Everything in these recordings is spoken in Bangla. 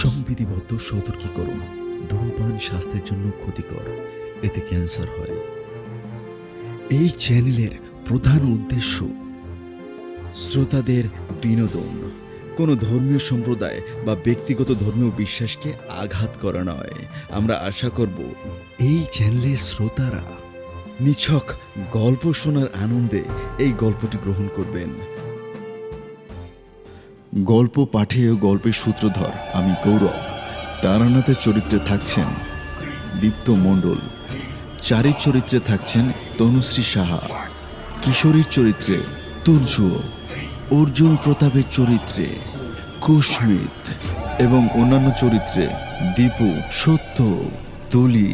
সংবিধিবদ্ধ সতর্কীকরণ। ধূমপান স্বাস্থ্যের জন্য ক্ষতিকর, এতে ক্যান্সার হয়। এই চ্যানেলের প্রধান উদ্দেশ্য শ্রোতাদের বিনোদন, কোনো ধর্মীয় সম্প্রদায় বা ব্যক্তিগত ধর্মীয় বিশ্বাসকে আঘাত করা নয়। আমরা আশা করব এই চ্যানেলের শ্রোতারা নিছক গল্প শোনার আনন্দে এই গল্পটি গ্রহণ করবেন। গল্প পাঠে ও গল্পের সূত্রধর আমি গৌরব। তারানাথের চরিত্রে থাকছেন দীপ্ত মণ্ডল, চারির চরিত্রে থাকছেন তনুশ্রী সাহা, কিশোরীর চরিত্রে তুর্য, অর্জুন প্রতাপের চরিত্রে কুস্মিত এবং অন্যান্য চরিত্রে দীপু, সত্য, তুলি,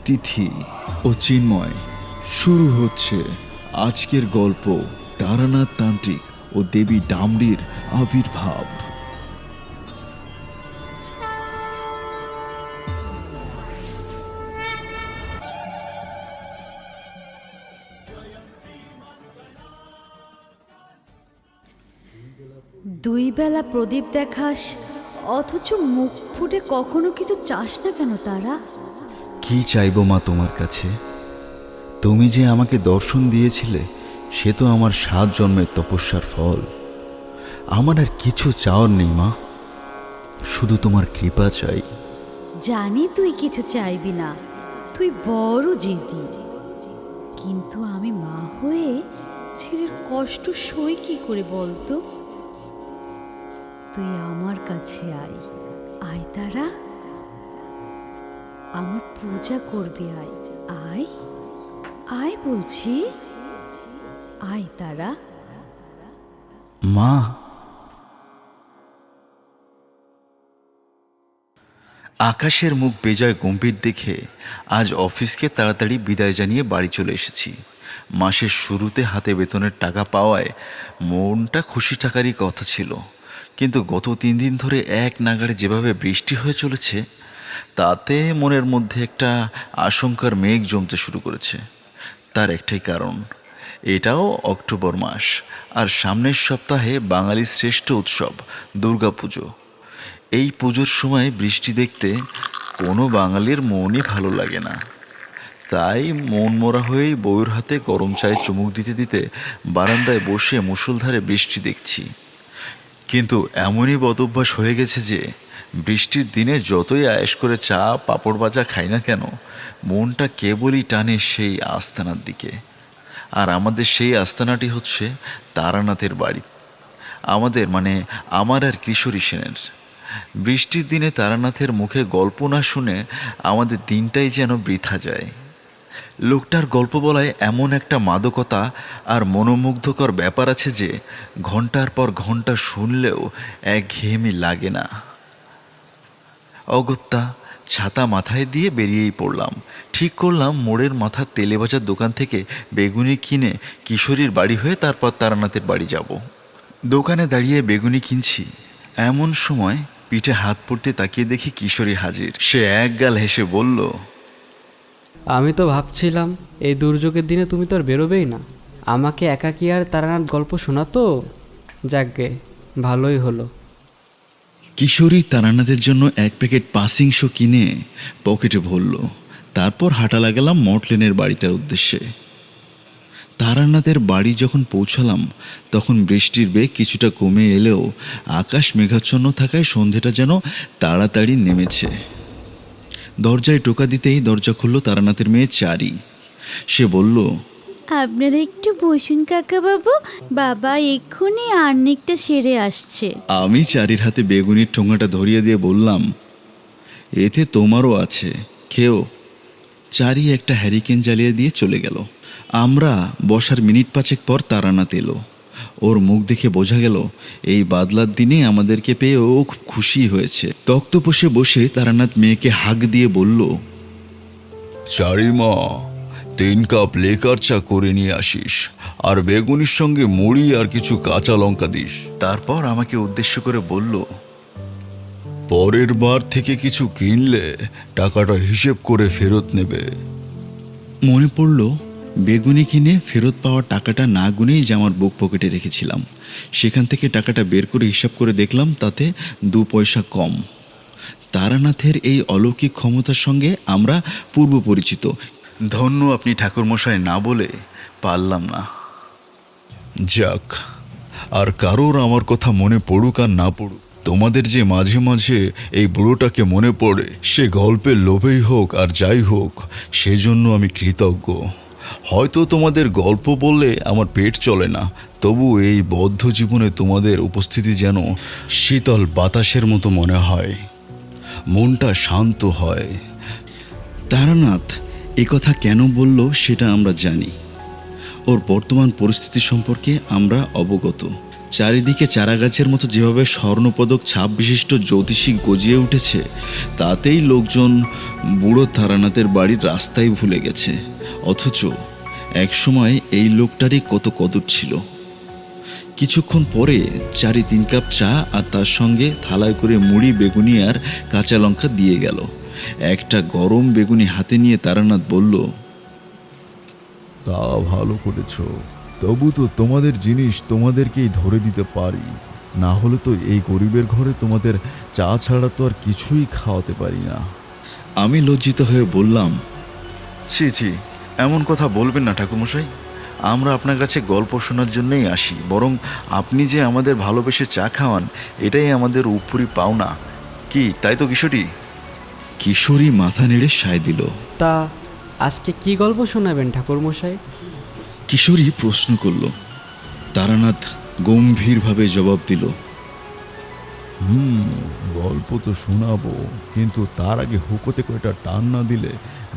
তিথি ও চিন্ময়। শুরু হচ্ছে আজকের গল্প, তারানাথ তান্ত্রিক ও দেবী ডামরির আবির্ভাব। দুই বেলা প্রদীপ দেখাস, অথচ মুখ ফুটে কখনো কিছু চাস না কেন তারা? কি চাইবো মা তোমার কাছে? তুমি যে আমাকে দর্শন দিয়েছিলে সে তো আমার 7 জন্মের তপস্যার ফল। আমার আর কিছু চাওয়ার নেই মা, শুধু তোমার কৃপা চাই। জানি তুই কিছু চাইবি না, তুই বড় জেদি, কিন্তু আমি মা হয়ে ছেলের কষ্ট সই কি করে বলতো? তুই আমার কাছে আয়, আয় তারা, আমার পূজা করবি, আয় আয় আয় বলছি, আয় তারা। মা, আকাশের মুখ বেজায় গম্ভীর দেখে আজ অফিসকে তাড়াতাড়ি বিদায় জানিয়ে বাড়ি চলে এসেছি। মাসের শুরুতে হাতে বেতনের টাকা পাওয়ায় মনটা খুশি থাকারই কথা ছিল, কিন্তু গত 3 দিন ধরে এক নাগাড়ে যেভাবে বৃষ্টি হয়ে চলেছে তাতে মনের মধ্যে একটা আশঙ্কার মেঘ জমতে শুরু করেছে। তার একটাই কারণ, এটাও অক্টোবর মাস, আর সামনের সপ্তাহে বাঙালির শ্রেষ্ঠ উৎসব দুর্গাপুজো। এই পুজোর সময় বৃষ্টি দেখতে কোনো বাঙালির মনই ভালো লাগে না। তাই মন মরা হয়েই বউয়ের হাতে গরম চায়ে চুমুক দিতে দিতে বারান্দায় বসে মুষলধারে বৃষ্টি দেখছি। কিন্তু এমনই বদভ্যাস হয়ে গেছে যে বৃষ্টির দিনে যতই আয়েশ করে চা পাঁপড় ভাজা খাই না কেন, মনটা কেবলই টানে সেই আস্তানার দিকে। আর আমাদের সেই আস্তানাটি হচ্ছে তারানাথের বাড়ি। আমাদের মানে আমার আর কিশোরী সেনের। বৃষ্টির দিনে তারানাথের মুখে গল্প না শুনে আমাদের দিনটাই যেন বৃথা যায়। লোকটার গল্প বলায় এমন একটা মাদকতা আর মনোমুগ্ধকর ব্যাপার আছে যে ঘন্টার পর ঘন্টা শুনলেও একঘেয়েমি লাগে না। অগত্যা ছাতা মাথায় দিয়ে বেরিয়েই পড়লাম। ঠিক করলাম মোড়ের মাথার তেলে ভাজার দোকান থেকে বেগুনি কিনে কিশোরীর বাড়ি হয়ে তারপর তারানাথের বাড়ি যাব। দোকানে দাঁড়িয়ে বেগুনি কিনছি, এমন সময় পিঠে হাত পড়তে তাকিয়ে দেখি কিশোরী হাজির। সে একগাল হেসে বলল, আমি তো ভাবছিলাম এই দুর্যোগের দিনে তুমি তো আর বেরোবেই না, আমাকে একাকী আর তারানাথ গল্প শোনাতো। যাকগে, ভালোই হলো। কিশোরী তারানাথের জন্য 1 প্যাকেট পাসিং শো কিনে পকেটে ভরল। তারপর হাঁটা লাগালাম মটলেনের বাড়িটার উদ্দেশ্যে। তারানাথের বাড়ি যখন পৌঁছালাম তখন বৃষ্টির বেগ কিছুটা কমে এলেও আকাশ মেঘাচ্ছন্ন থাকায় সন্ধেটা যেন তাড়াতাড়ি নেমেছে। দরজায় টোকা দিতেই দরজা খুলল তারানাথের মেয়ে চারি। সে বলল, আপনারা একটু বসুন কাকাবাবু, বাবা এক্ষুনি আর্নিকটা সেরে আসছে। আমি চারির হাতে বেগুনির ঠোঙাটা ধরিয়ে দিয়ে বললাম, এতে তোমারও আছে, খেও। চারি একটা হ্যারিকেন জ্বালিয়ে দিয়ে চলে গেল। আমরা বসার মিনিট 5 পর তারানাথ এলো। ওর মুখ দেখে বোঝা গেল এই বাদলার দিনে আমাদেরকে পেয়ে ও খুব খুশি হয়েছে। তক্তপোষে বসে তারানাথ মেয়েকে হাঁক দিয়ে বলল, চারিমা, 3 কাপ লেকার চা করে নিয়ে আসিস, আর বেগুনির সঙ্গে মুড়ি আর কিছু কাঁচা লঙ্কা দিস। তারপর আমাকে উদ্দেশ্য করে বলল, পরের বার থেকে কিছু কিনলে টাকাটা হিসেব করে ফেরত নেবে। মনে পড়ল বেগুনি কিনে ফেরত পাওয়া টাকাটা না গুনেই যে আমার বুক পকেটে রেখেছিলাম। সেখান থেকে টাকাটা বের করে হিসাব করে দেখলাম তাতে 2 পয়সা কম। তারানাথের এই অলৌকিক ক্ষমতার সঙ্গে আমরা পূর্ব পরিচিত। ধন্য আপনি ঠাকুরমশাই, না বলে পারলাম না। যাক, আর কারোর আমার কথা মনে পড়ুক আর না পড়ুক, তোমাদের যে মাঝে মাঝে এই বুড়োটাকে মনে পড়ে, সে গল্পের লোভেই হোক আর যাই হোক, সেজন্য আমি কৃতজ্ঞ। হয়তো তোমাদের গল্প বললে আমার পেট চলে না, তবু এই বদ্ধ জীবনে তোমাদের উপস্থিতি যেন শীতল বাতাসের মতো মনে হয়, মনটা শান্ত হয়। তারানাথ কথা কেন বলল সেটা আমরা জানি। ওর বর্তমান পরিস্থিতি সম্পর্কে আমরা অবগত। চারিদিকে চারাগাছের মতো যেভাবে স্বর্ণপদক ছাপ বিশিষ্ট জ্যোতিষী গজিয়ে উঠেছে, তাতেই লোকজন বুড়ো তারানাথের বাড়ির রাস্তায় ভুলে গেছে। অথচ একসময় এই লোকটারই কত কদর ছিল। কিছুক্ষণ পরে 4-3 কাপ চা আর তার সঙ্গে থালায় করে মুড়ি, বেগুনি আর কাঁচা লঙ্কা দিয়ে গেল। একটা গরম বেগুনি হাতে নিয়ে তারানাথ বলল, তা ভালো করেছ, তবু তো তোমাদের জিনিস তোমাদেরকেই ধরে দিতে পারি, না হলে তো এই গরিবের ঘরে তোমাদের চা ছাড়া তো আর কিছুই খাওয়াতে পারি না। আমি লজ্জিত হয়ে বললাম, ছি ছি, এমন কথা বলবেন না ঠাকুরমশাই। আমরা আপনার কাছে গল্প শোনার জন্যই আসি, বরং আপনি যে আমাদের ভালোবেসে চা খাওয়ান, এটাই আমাদের উপরি পাওনা। কি তাই তো কিশোরী? কিশোরী মাথা নেড়ে সায় দিল। তা আজকে কি গল্প শোনাবেন ঠাকুরমশাই? কিশোরী প্রশ্ন করল। তারানাথ গম্ভীরভাবে জবাব দিল, গল্প তো শোনাবো, কিন্তু তার আগে হুকোতে কয়টা টান না দিলে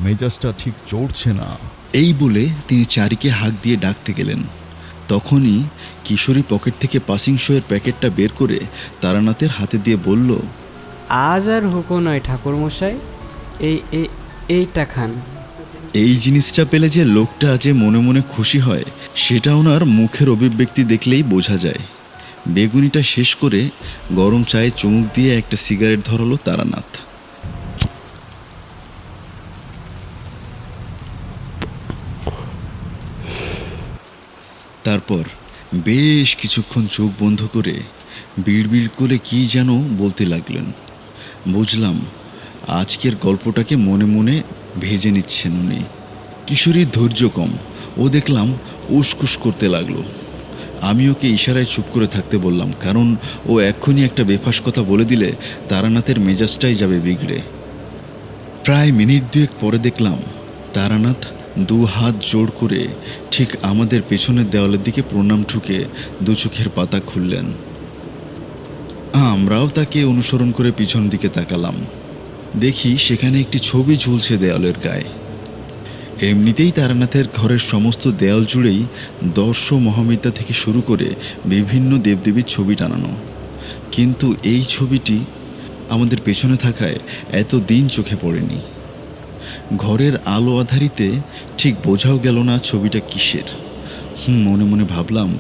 মেজাজটা ঠিক চড়ছে না। এই বলে তিনি চারিকে হাঁক দিয়ে ডাকতে গেলেন। তখনই কিশোরী পকেট থেকে পাসিং শোয়ের প্যাকেটটা বের করে তারানাথের হাতে দিয়ে বলল, আজ আর হুকো নয় ঠাকুরমশাই, এইটা খান। এই জিনিসটা পেলে যে লোকটা যে মনে মনে খুশি হয়, সেটা ওনার মুখের অভিব্যক্তি দেখলেই বোঝা যায়। বেগুনিটা শেষ করে গরম চায়ে চুমুক দিয়ে একটা সিগারেট ধরালো তারানাথ। তারপর বেশ কিছুক্ষণ চোখ বন্ধ করে বিড়বিড় করে কি যেন বলতে লাগলেন। বুঝলাম আজকের গল্পটাকে মনে মনে ভেজে নিচ্ছেন উনি। কিশোরীর ধৈর্য কম, ও দেখলাম উসকুস করতে লাগলো। আমি ওকে ইশারায় চুপ করে থাকতে বললাম, কারণ ও এক্ষুনি একটা বেফাস কথা বলে দিলে তারানাথের মেজাজটাই যাবে বিগড়ে। প্রায় মিনিট 2 পরে দেখলাম তারানাথ 2 হাত জোড় করে ঠিক আমাদের পেছনের দেওয়ালের দিকে প্রণাম ঠুকে 2 চোখের পাতা খুললেন। আমরাও তাকে অনুসরণ করে পিছন দিকে তাকালাম। দেখি সেখানে একটি ছবি ঝুলছে দেওয়ালের গায়ে। এমনিতেই তারানাথের ঘরের সমস্ত দেওয়াল জুড়েই দর্শ মহাবিদ্যা থেকে শুরু করে বিভিন্ন দেবদেবীর ছবি টানানো, কিন্তু এই ছবিটি আমাদের পেছনে থাকায় এত দিন চোখে পড়েনি। ঘরের আলো আধারিতে ঠিক বোঝাও গেল না ছবিটা কিসের। মনে মনে ভাবলাম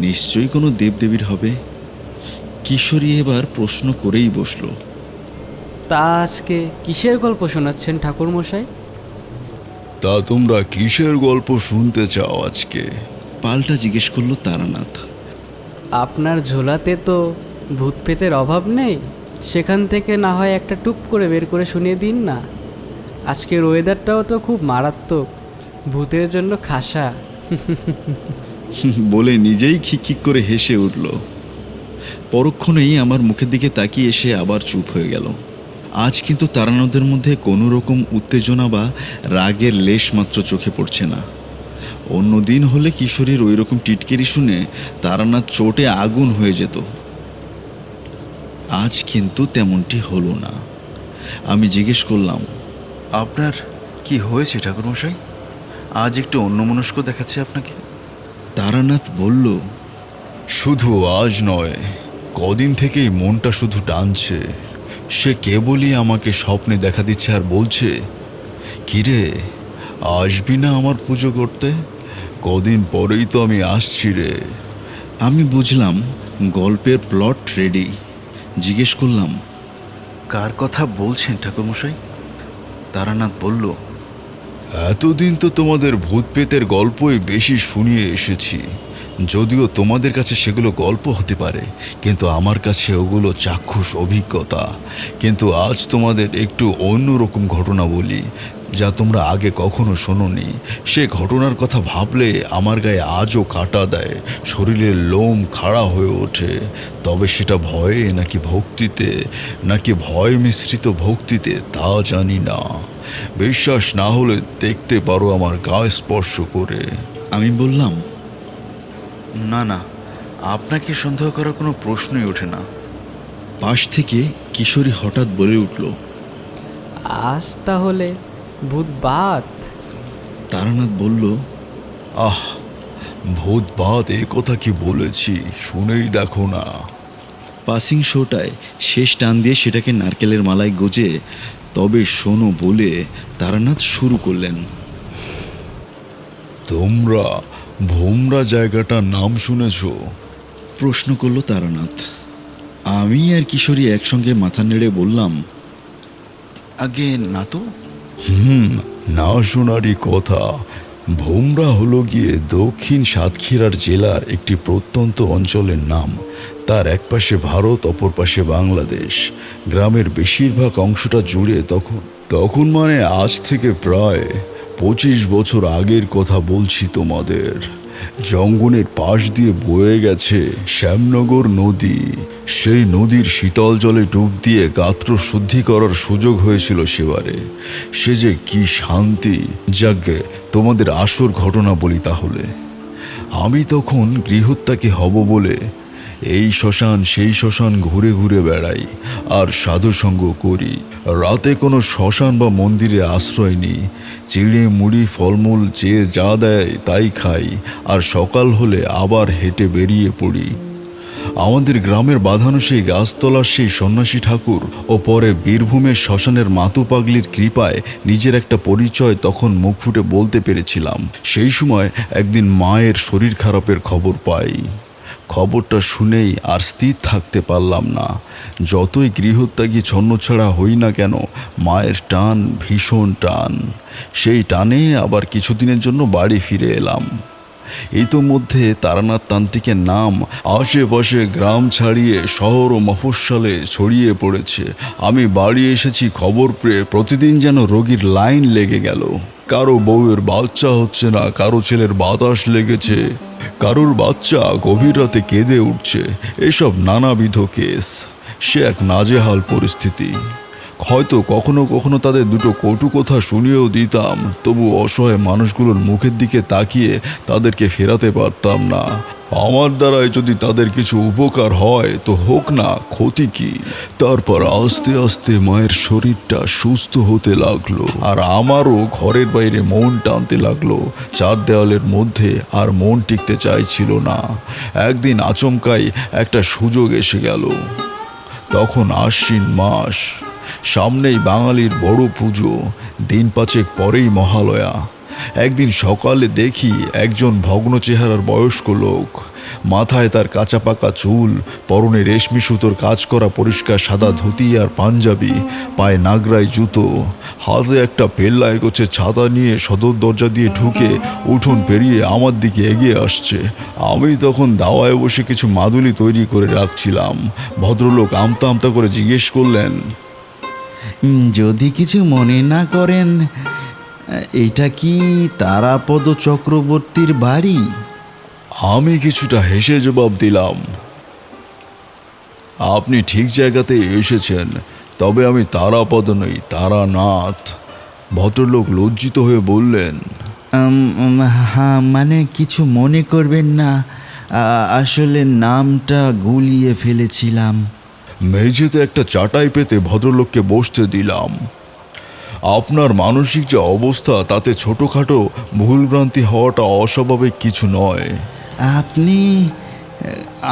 নিশ্চয়ই কোনো দেবদেবীর হবে। কিশোরী এবার প্রশ্ন করেই বসলো, তা আজকে কিসের গল্প শোনাচ্ছেন ঠাকুরমশাই? তা তোমরা কিসের গল্প শুনতে চাও আজকে? পাল্টা জিজ্ঞেস করলো তারানাথ। আপনার ঝোলাতে তো ভূত পেতের অভাব নেই, সেখান থেকে না হয় একটা টুপ করে বের করে শুনিয়ে দিন না। আজকের ওয়েদারটাও তো খুব মারাত্মক, ভূতের জন্য খাসা। বলে নিজেই খিকখিক করে হেসে উঠল। পরক্ষণেই আমার মুখের দিকে তাকিয়ে এসে আবার চুপ হয়ে গেল। আজ কিন্তু তারানাথের মধ্যে কোনো রকম উত্তেজনা বা রাগের লেশ মাত্র চোখে পড়ছে না। অন্য দিন হলে কিশোরীর ওই রকম টিটকেরি শুনে তারানাথ চোটে আগুন হয়ে যেত। আজ কিন্তু তেমনটি হলো না। আমি জিজ্ঞেস করলাম, আপনার কি হয়েছে ঠাকুরমশাই? আজ একটু অন্যমনস্ক দেখাচ্ছে আপনাকে। তারানাথ বলল, শুধু আজ নয়, কদিন থেকেই মনটা শুধু টানছে। সে কেবলই আমাকে স্বপ্নে দেখা দিচ্ছে আর বলছে, কিরে আসবি না আমার পুজো করতে? কদিন পরেই তো আমি আসছি রে। আমি বুঝলাম গল্পের প্লট রেডি। জিজ্ঞেস করলাম, কার কথা বলছেন ঠাকুরমশাই? তারানাথ বলল, এতদিন তো তোমাদের ভূত পেতের গল্পই বেশি শুনিয়ে এসেছি, যদিও তোমাদের কাছে সেগুলো গল্প হতে পারে, কিন্তু আমার কাছে ওগুলো চাক্ষুষ অভিজ্ঞতা। কিন্তু আজ তোমাদের একটু অন্যরকম ঘটনা বলি, যা তোমরা আগে কখনো শোনোনি। সে ঘটনার কথা ভাবলে আমার গায়ে আজও কাঁটা দেয়, শরীরের লোম খাড়া হয়ে ওঠে। তবে সেটা ভয়ে নাকি ভক্তিতে, নাকি ভয় মিশ্রিত ভক্তিতে তা জানি না। বিশ্বাস না হলে দেখতে পারো আমার গায়ে স্পর্শ করে। আমি বললাম, না না, আপনাকে সন্দেহ করার কোনো প্রশ্নই ওঠে না। পাশ থেকে কিশোরী হঠাৎ বলে উঠল, আজ তাহলে ভূত বাদ। তারানাথ বলল, আহ, ভূত বাদ এ কথা কি বলেছি, শুনেই দেখো না। পাসিং শোটায় শেষ টান দিয়ে সেটাকে নারকেলের মালায় গুজে তবে শোনো বলে তারানাথ শুরু করলেন। তোমরা ভোমরা জায়গাটার নাম শুনেছ? প্রশ্ন করলো তারানাথ। আমি আর কিশোরী একসঙ্গে মাথা নেড়ে বললাম, আগে না তো। না শোনারই কথা। ভোমরা হলো গিয়ে দক্ষিণ সাতক্ষীরার জেলার একটি প্রত্যন্ত অঞ্চলের নাম। তার এক পাশে ভারত, অপর পাশে বাংলাদেশ। গ্রামের বেশিরভাগ অংশটা জুড়ে তখন মানে আজ থেকে প্রায় 25 বছর আগের কথা বলছি তোমাদের। জঙ্গলের পাশ দিয়ে বয়ে গেছে শ্যামনগর নদী। সেই নদীর শীতল জলে ডুব দিয়ে গাত্র শুদ্ধি করার সুযোগ হয়েছিল সেবারে। সে যে কি শান্তি! যাকে তোমাদের আসল ঘটনা বলি তাহলে। আমি তখন গৃহত্যাগী হব বলে এই শ্মশান সেই শ্মশান ঘুরে ঘুরে বেড়াই আর সাধুসঙ্গ করি। রাতে কোনো শ্মশান বা মন্দিরে আশ্রয় নিই। চিড়ে মুড়ি ফলমূল চেয়ে যা দেয় তাই খাই, আর সকাল হলে আবার হেঁটে বেরিয়ে পড়ি। আমাদের গ্রামের বাঁধানো সেই গাছতলার সেই সন্ন্যাসী ঠাকুর ও পরে বীরভূমের শ্মশানের মাতু পাগলির কৃপায় নিজের একটা পরিচয় তখন মুখ ফুটে বলতে পেরেছিলাম। সেই সময় একদিন মায়ের শরীর খারাপের খবর পাই। খবরটা শুনেই আর স্থির থাকতে পারলাম না। যতই গৃহত্যাগী ছন্নছাড়া হই না কেন, মায়ের টান ভীষণ টান। সেই টানে আবার কিছুদিনের জন্য বাড়ি ফিরে এলাম। ইতোমধ্যে তারানাথ তান্ত্রিকের নাম আশেপাশে গ্রাম ছাড়িয়ে শহর ও মফস্বলে ছড়িয়ে পড়েছে। আমি বাড়ি এসেছি খবর পেয়ে প্রতিদিন যেন রোগীর লাইন লেগে গেল। কারো বউয়ের বাচ্চা হচ্ছে না, কারো ছেলের বাতাস লেগেছে, কারোর বাচ্চা গভীর রাতে কেঁদে উঠছে। এসব নানাবিধ কেস। সে এক নাজেহাল পরিস্থিতি। হয়তো কখনো কখনো তাদের দুটো কটু কথা শুনিয়েও দিতাম, তবু অসহায় মানুষগুলোর মুখের দিকে তাকিয়ে তাদেরকে ফেরাতে পারতাম না। আমার দ্বারাই যদি তাদের কিছু উপকার হয় তো হোক না, ক্ষতি কি? তারপর আস্তে আস্তে মায়ের শরীরটা সুস্থ হতে লাগলো, আর আমারও ঘরের বাইরে মন টানতে লাগলো। চার দেওয়ালের মধ্যে আর মন টিকতে চাইছিল না। একদিন আচমকাই একটা সুযোগ এসে গেল। তখন আশ্বিন মাস, সামনেই বাঙালির বড় পুজো, দিন পাঁচেক পরেই মহালয়া। একদিন সকালে দেখি একজন ভগ্ন চেহারার বয়স্ক লোক, মাথায় তার কাঁচা পাকা চুল, পরনে রেশমি সুতোর কাজ করা পরিষ্কার সাদা ধুতি আর পাঞ্জাবি, পায়ে নাগরাই জুতো, হাতে একটা পেল্লায় গোছে ছাতা নিয়ে সদর দরজা দিয়ে ঢুকে উঠোন পেরিয়ে আমার দিকে এগিয়ে আসছে। আমি তখন দাওয়ায় বসে কিছু মাদুলি তৈরি করে রাখছিলাম। ভদ্রলোক আমতা আমতা করে জিজ্ঞেস করলেন, যদি কিছু মনে না করেন, এটা কি তারাপদ চক্রবর্তীর বাড়ি? আমি কিছুটা হেসে জবাব দিলাম, আপনি ঠিক জায়গাতেই এসেছেন, তবে আমি তারাপদ নই, তারানাথ। ভদ্রলোক লজ্জিত হয়ে বললেন, হ্যাঁ, মানে কিছু মনে করবেন না, আসলে নামটা গুলিয়ে ফেলেছিলাম। মেঝেতে একটা চাটাই পেতে ভদ্রলোককে বসতে দিলাম। আপনার মানসিক যে অবস্থা, তাতে ছোটোখাটো ভুলভ্রান্তি হওয়াটা অস্বাভাবিক কিছু নয়। আপনি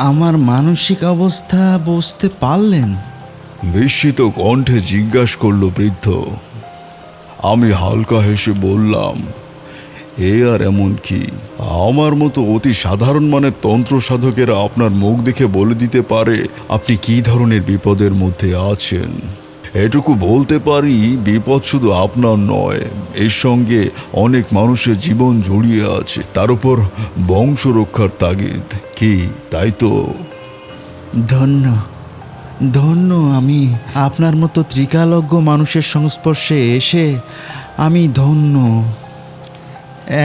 আমার মানসিক অবস্থা বুঝতে পারলেন? বিস্মিত কণ্ঠে জিজ্ঞাসা করল বৃদ্ধ। আমি হালকা হেসে বললাম, এ আর এমন কি? আমার মতো অতি সাধারণ মানের তন্ত্র সাধকেরা আপনার মুখ দেখে বলে দিতে পারে আপনি কী ধরনের বিপদের মধ্যে আছেন। এটুকু বলতে পারি, বিপদ শুধু আপনার নয়, এর সঙ্গে অনেক মানুষের জীবন জড়িয়ে আছে, তার উপর বংশ রক্ষার তাগিদ। কি তাই তো? ধন্য ধন্য আমি আপনার মতো ত্রিকালজ্ঞ মানুষের সংস্পর্শে এসে আমি ধন্য।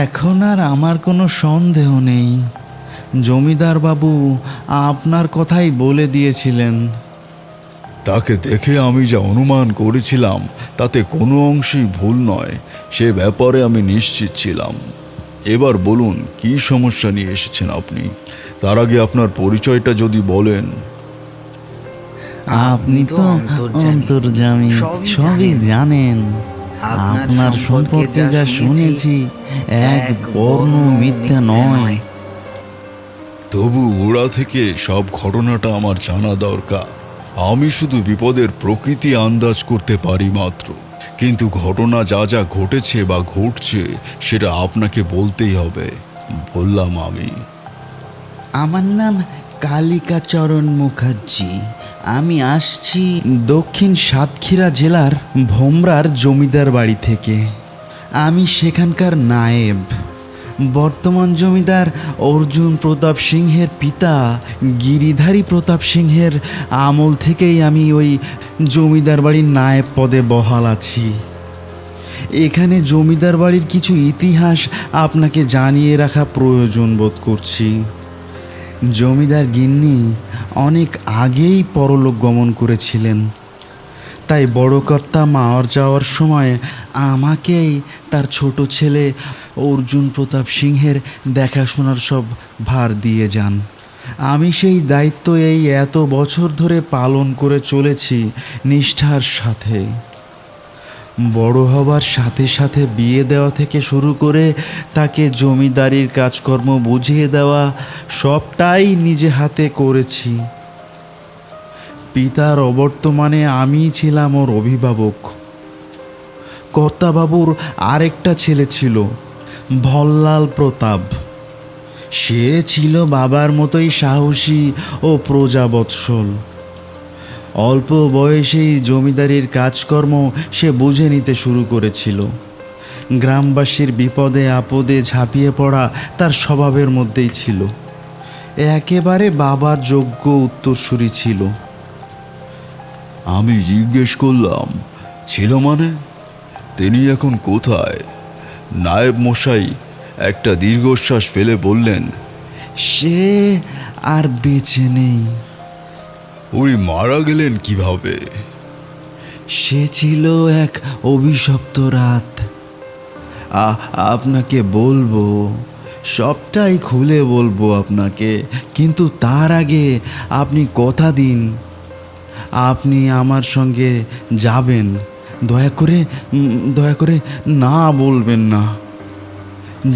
এখন আর আমার কোনো সন্দেহ নেই, জমিদার বাবু আপনার কথাই বলে দিয়েছিলেন। তাকে দেখে আমি যা অনুমান করেছিলাম তাতে কোনো অংশেই ভুল নয়, সে ব্যাপারে আমি নিশ্চিত ছিলাম। এবার বলুন, কি সমস্যা নিয়ে এসেছেন আপনি? তার আগে আপনার পরিচয়টা যদি বলেন। আপনি তো অন্তর্যামী, সবই জানেন। আপনার সম্পর্কে যা শুনেছি এক বর্ণ মিথ্যা নয়। তবু ওরা থেকে সব ঘটনাটা আমার জানা দরকার। আমি শুধু বিপদের প্রকৃতি আন্দাজ করতে পারি মাত্র, কিন্তু ঘটনা যা যা ঘটেছে বা ঘটছে সেটা আপনাকে বলতেই হবে। বললাম আমি। আমার নাম কালিকাচরণ মুখার্জি। আমি আসছি দক্ষিণ সাতক্ষীরা জেলার ভোমরার জমিদার বাড়ি থেকে। আমি সেখানকার নায়েব। বর্তমান জমিদার অর্জুন প্রতাপ সিংহের পিতা গিরিধারী প্রতাপ সিংহের আমল থেকেই আমি ওই জমিদার বাড়ির নায়েব পদে বহাল আছি। এখানে জমিদার বাড়ির কিছু ইতিহাস আপনাকে জানিয়ে রাখা প্রয়োজন বোধ করছি। জমিদার গিন্নি অনেক আগেই পরলোক গমন করেছিলেন, তাই বড় কর্তা মার যাওয়ার সময় আমাকেই তার ছোট ছেলে অর্জুন প্রতাপ সিংহের দেখাশোনার সব ভার দিয়ে যান। আমি সেই দায়িত্ব এই এত বছর ধরে পালন করে চলেছি নিষ্ঠার সাথে। বড় হবার সাথে সাথে বিয়ে দেওয়া থেকে শুরু করে তাকে জমিদারির কাজকর্ম বুঝিয়ে দেওয়া সবটাই নিজে হাতে করেছি। পিতার অবর্তমানে আমি ছিলাম ওর অভিভাবক। কর্তাবাবুর আরেকটা ছেলে ছিল ভল্লাল প্রতাপ। সে ছিল বাবার মতোই সাহসী ও প্রজাবৎসল। অল্প বয়সেই জমিদারির কাজকর্ম সে বুঝে নিতে শুরু করেছিল। গ্রামবাসীর বিপদে আপদে ঝাঁপিয়ে পড়া তার স্বভাবের মধ্যেই ছিল। একেবারে বাবার যোগ্য উত্তরসূরি ছিল। আমি জিজ্ঞেস করলাম, ছিল মানে? তিনি এখন কোথায়? নায়েব মশাই একটা দীর্ঘশ্বাস ফেলে বললেন, সে আর বেঁচে নেই। উনি মারা গেলেন কিভাবে? সে ছিল এক অভিশপ্ত রাত। আপনাকে বলবো, সবটাই খুলে বলবো আপনাকে, কিন্তু তার আগে আপনি কথা দিন আপনি আমার সঙ্গে যাবেন। দয়া করে না বলবেন না।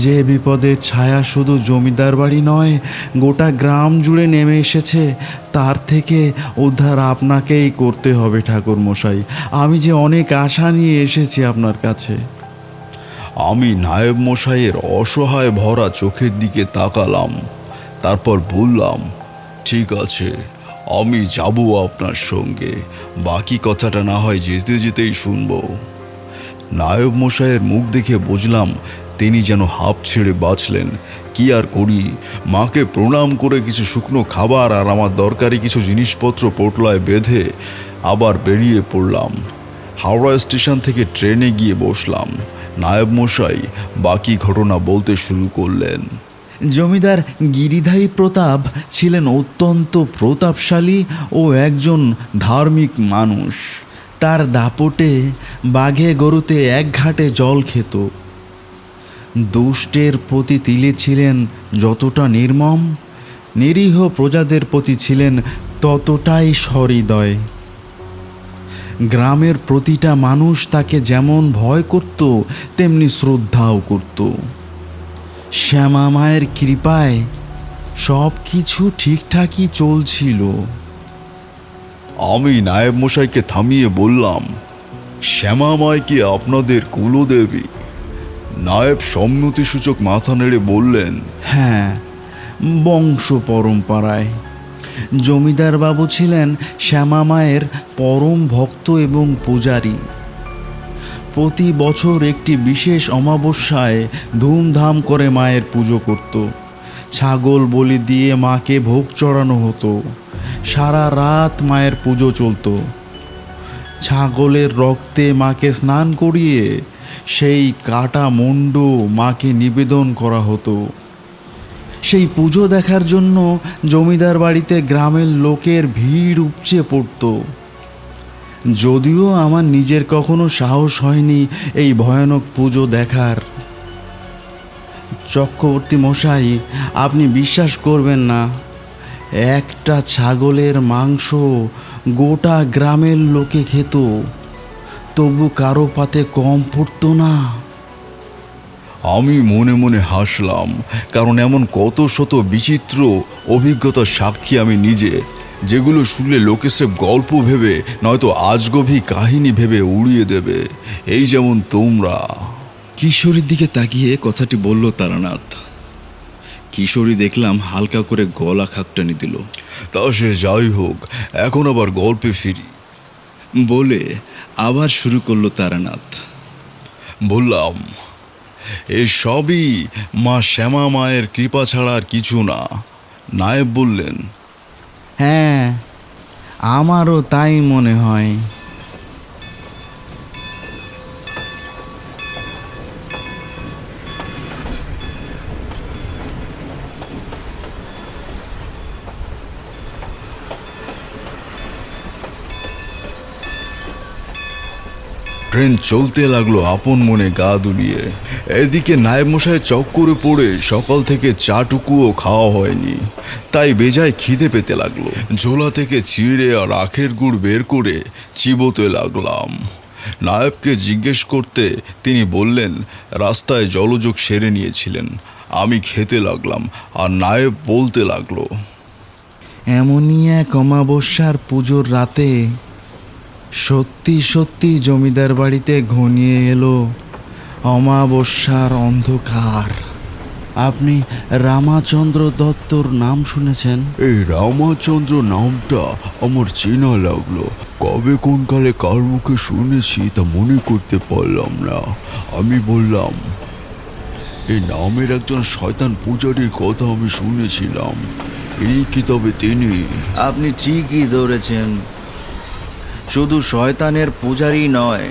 যে বিপদের ছায়া শুধু জমিদার বাড়ি নয়, গোটা গ্রাম জুড়ে নেমে এসেছে, তার থেকে উদ্ধার আপনাকেই করতে হবে ঠাকুর মশাই। আমি যে অনেক আশা নিয়ে এসেছি আপনার কাছে। আমি নায়েব মশাইয়ের অসহায় ভরা চোখের দিকে তাকালাম, তারপর বললাম, ঠিক আছে, আমি যাব আপনার সঙ্গে। বাকি কথাটা না হয় যেতে যেতেই শুনবো। নায়েব মশাইয়ের মুখ দেখে বুঝলাম তিনি যেন হাঁপ ছেড়ে বাঁচলেন। কি আর করি, মাকে প্রণাম করে কিছু শুকনো খাবার আর আমার দরকারি কিছু জিনিসপত্র পোটলায় বেঁধে আবার বেরিয়ে পড়লাম। হাওড়া স্টেশন থেকে ট্রেনে গিয়ে বসলাম। নায়েব মশাই বাকি ঘটনা বলতে শুরু করলেন। জমিদার গিরিধারী প্রতাপ ছিলেন অত্যন্ত প্রতাপশালী ও একজন ধার্মিক মানুষ। তার দাপটে বাঘে গরুতে এক ঘাটে জল খেত। দুষ্টের প্রতি তিনি ছিলেন যতটা নির্মম, নিরীহ প্রজাদের প্রতি ছিলেন ততটাই সহৃদয়। গ্রামের প্রতিটা মানুষ তাকে যেমন ভয় করত তেমনি শ্রদ্ধাও করত। শ্যামা মায়ের কৃপায় সব কিছু ঠিকঠাকই চলছিল। আমি নায়েব মশাইকে থামিয়ে বললাম, শ্যামা মায় কি আপনাদের কুলদেবী? নায়েব সম্মতিসূচক মাথা নেড়ে বললেন, হ্যাঁ, বংশ পরম্পরায়। জমিদার বাবু ছিলেন শ্যামা মায়ের পরম ভক্ত এবং পূজারী। প্রতি বছর একটি বিশেষ অমাবস্যায় ধুমধাম করে মায়ের পুজো করত। ছাগল বলি দিয়ে মাকে ভোগ চড়ানো হতো। সারা রাত মায়ের পুজো চলত। ছাগলের রক্তে মাকে স্নান করিয়ে সেই কাটা মুণ্ড মাকে নিবেদন করা হতো। সেই পুজো দেখার জন্য জমিদার বাড়িতে গ্রামের লোকের ভিড় উপচে পড়ত। যদিও আমার নিজের কখনো সাহস হয়নি এই ভয়ানক পুজো দেখার। চক্রবর্তী মশাই, আপনি বিশ্বাস করবেন না, একটা ছাগলের মাংস গোটা গ্রামের লোকে খেত, তবু কারো পাতে কম পড়তো না। আমি মনে মনে হাসলাম, কারণ এমন কত শত বিচিত্র অভিজ্ঞতার সাক্ষী আমি নিজে, যেগুলো শুনলে লোকে সে গল্প ভেবে নয়তো আজগবি কাহিনী ভেবে উড়িয়ে দেবে। এই যেমন তোমরা। কিশোরীর দিকে তাকিয়ে কথাটি বলল তারানাথ। কিশোরী দেখলাম হালকা করে গলা খাকটানি দিল। তা সে যাই হোক, এখন আবার গল্পে ফিরি বলে আবার শুরু করলো তারানাথ। বললাম, এই সবই মা শ্যামা মায়ের কৃপা ছাড়া আর কিছু না। নায়েব বললেন, হ্যাঁ, আমারও তাই মনে হয়। ট্রেন চলতে লাগলো আপন মনে গা দুলিয়ে। এদিকে নায়েব মশাই চক্করে পড়ে সকাল থেকে চাটুকুও খাওয়া হয়নি, তাই বেজায় খিদে পেতে লাগলো। ঝোলা থেকে চিড়ে আর আখের গুড় বের করে চিবোতে লাগলাম। নায়েবকে জিজ্ঞেস করতে তিনি বললেন রাস্তায় জলযোগ সেরে নিয়েছিলেন। আমি খেতে লাগলাম আর নায়েব বলতে লাগলো, এমনই এক অমাবস্যার পুজোর রাতে সত্যি সত্যি জমিদার বাড়িতে ঘনিয়ে এলো অমাবস্যার অন্ধকার। আপনি রামাচন্দ্র দত্তর নাম শুনেছেন? এই রামাচন্দ্র নামটা আমার চেনা লাগলো। কবে কোন কালে কার মুখে শুনেছি তা মনে করতে পারলাম না। আমি বললাম, এই নামের একজন শয়তান পূজারীর কথা আমি শুনেছিলাম। ইনি কি তবে তিনি? আপনি ঠিকই ধরেছেন। শুধু শয়তানের পূজারই নয়,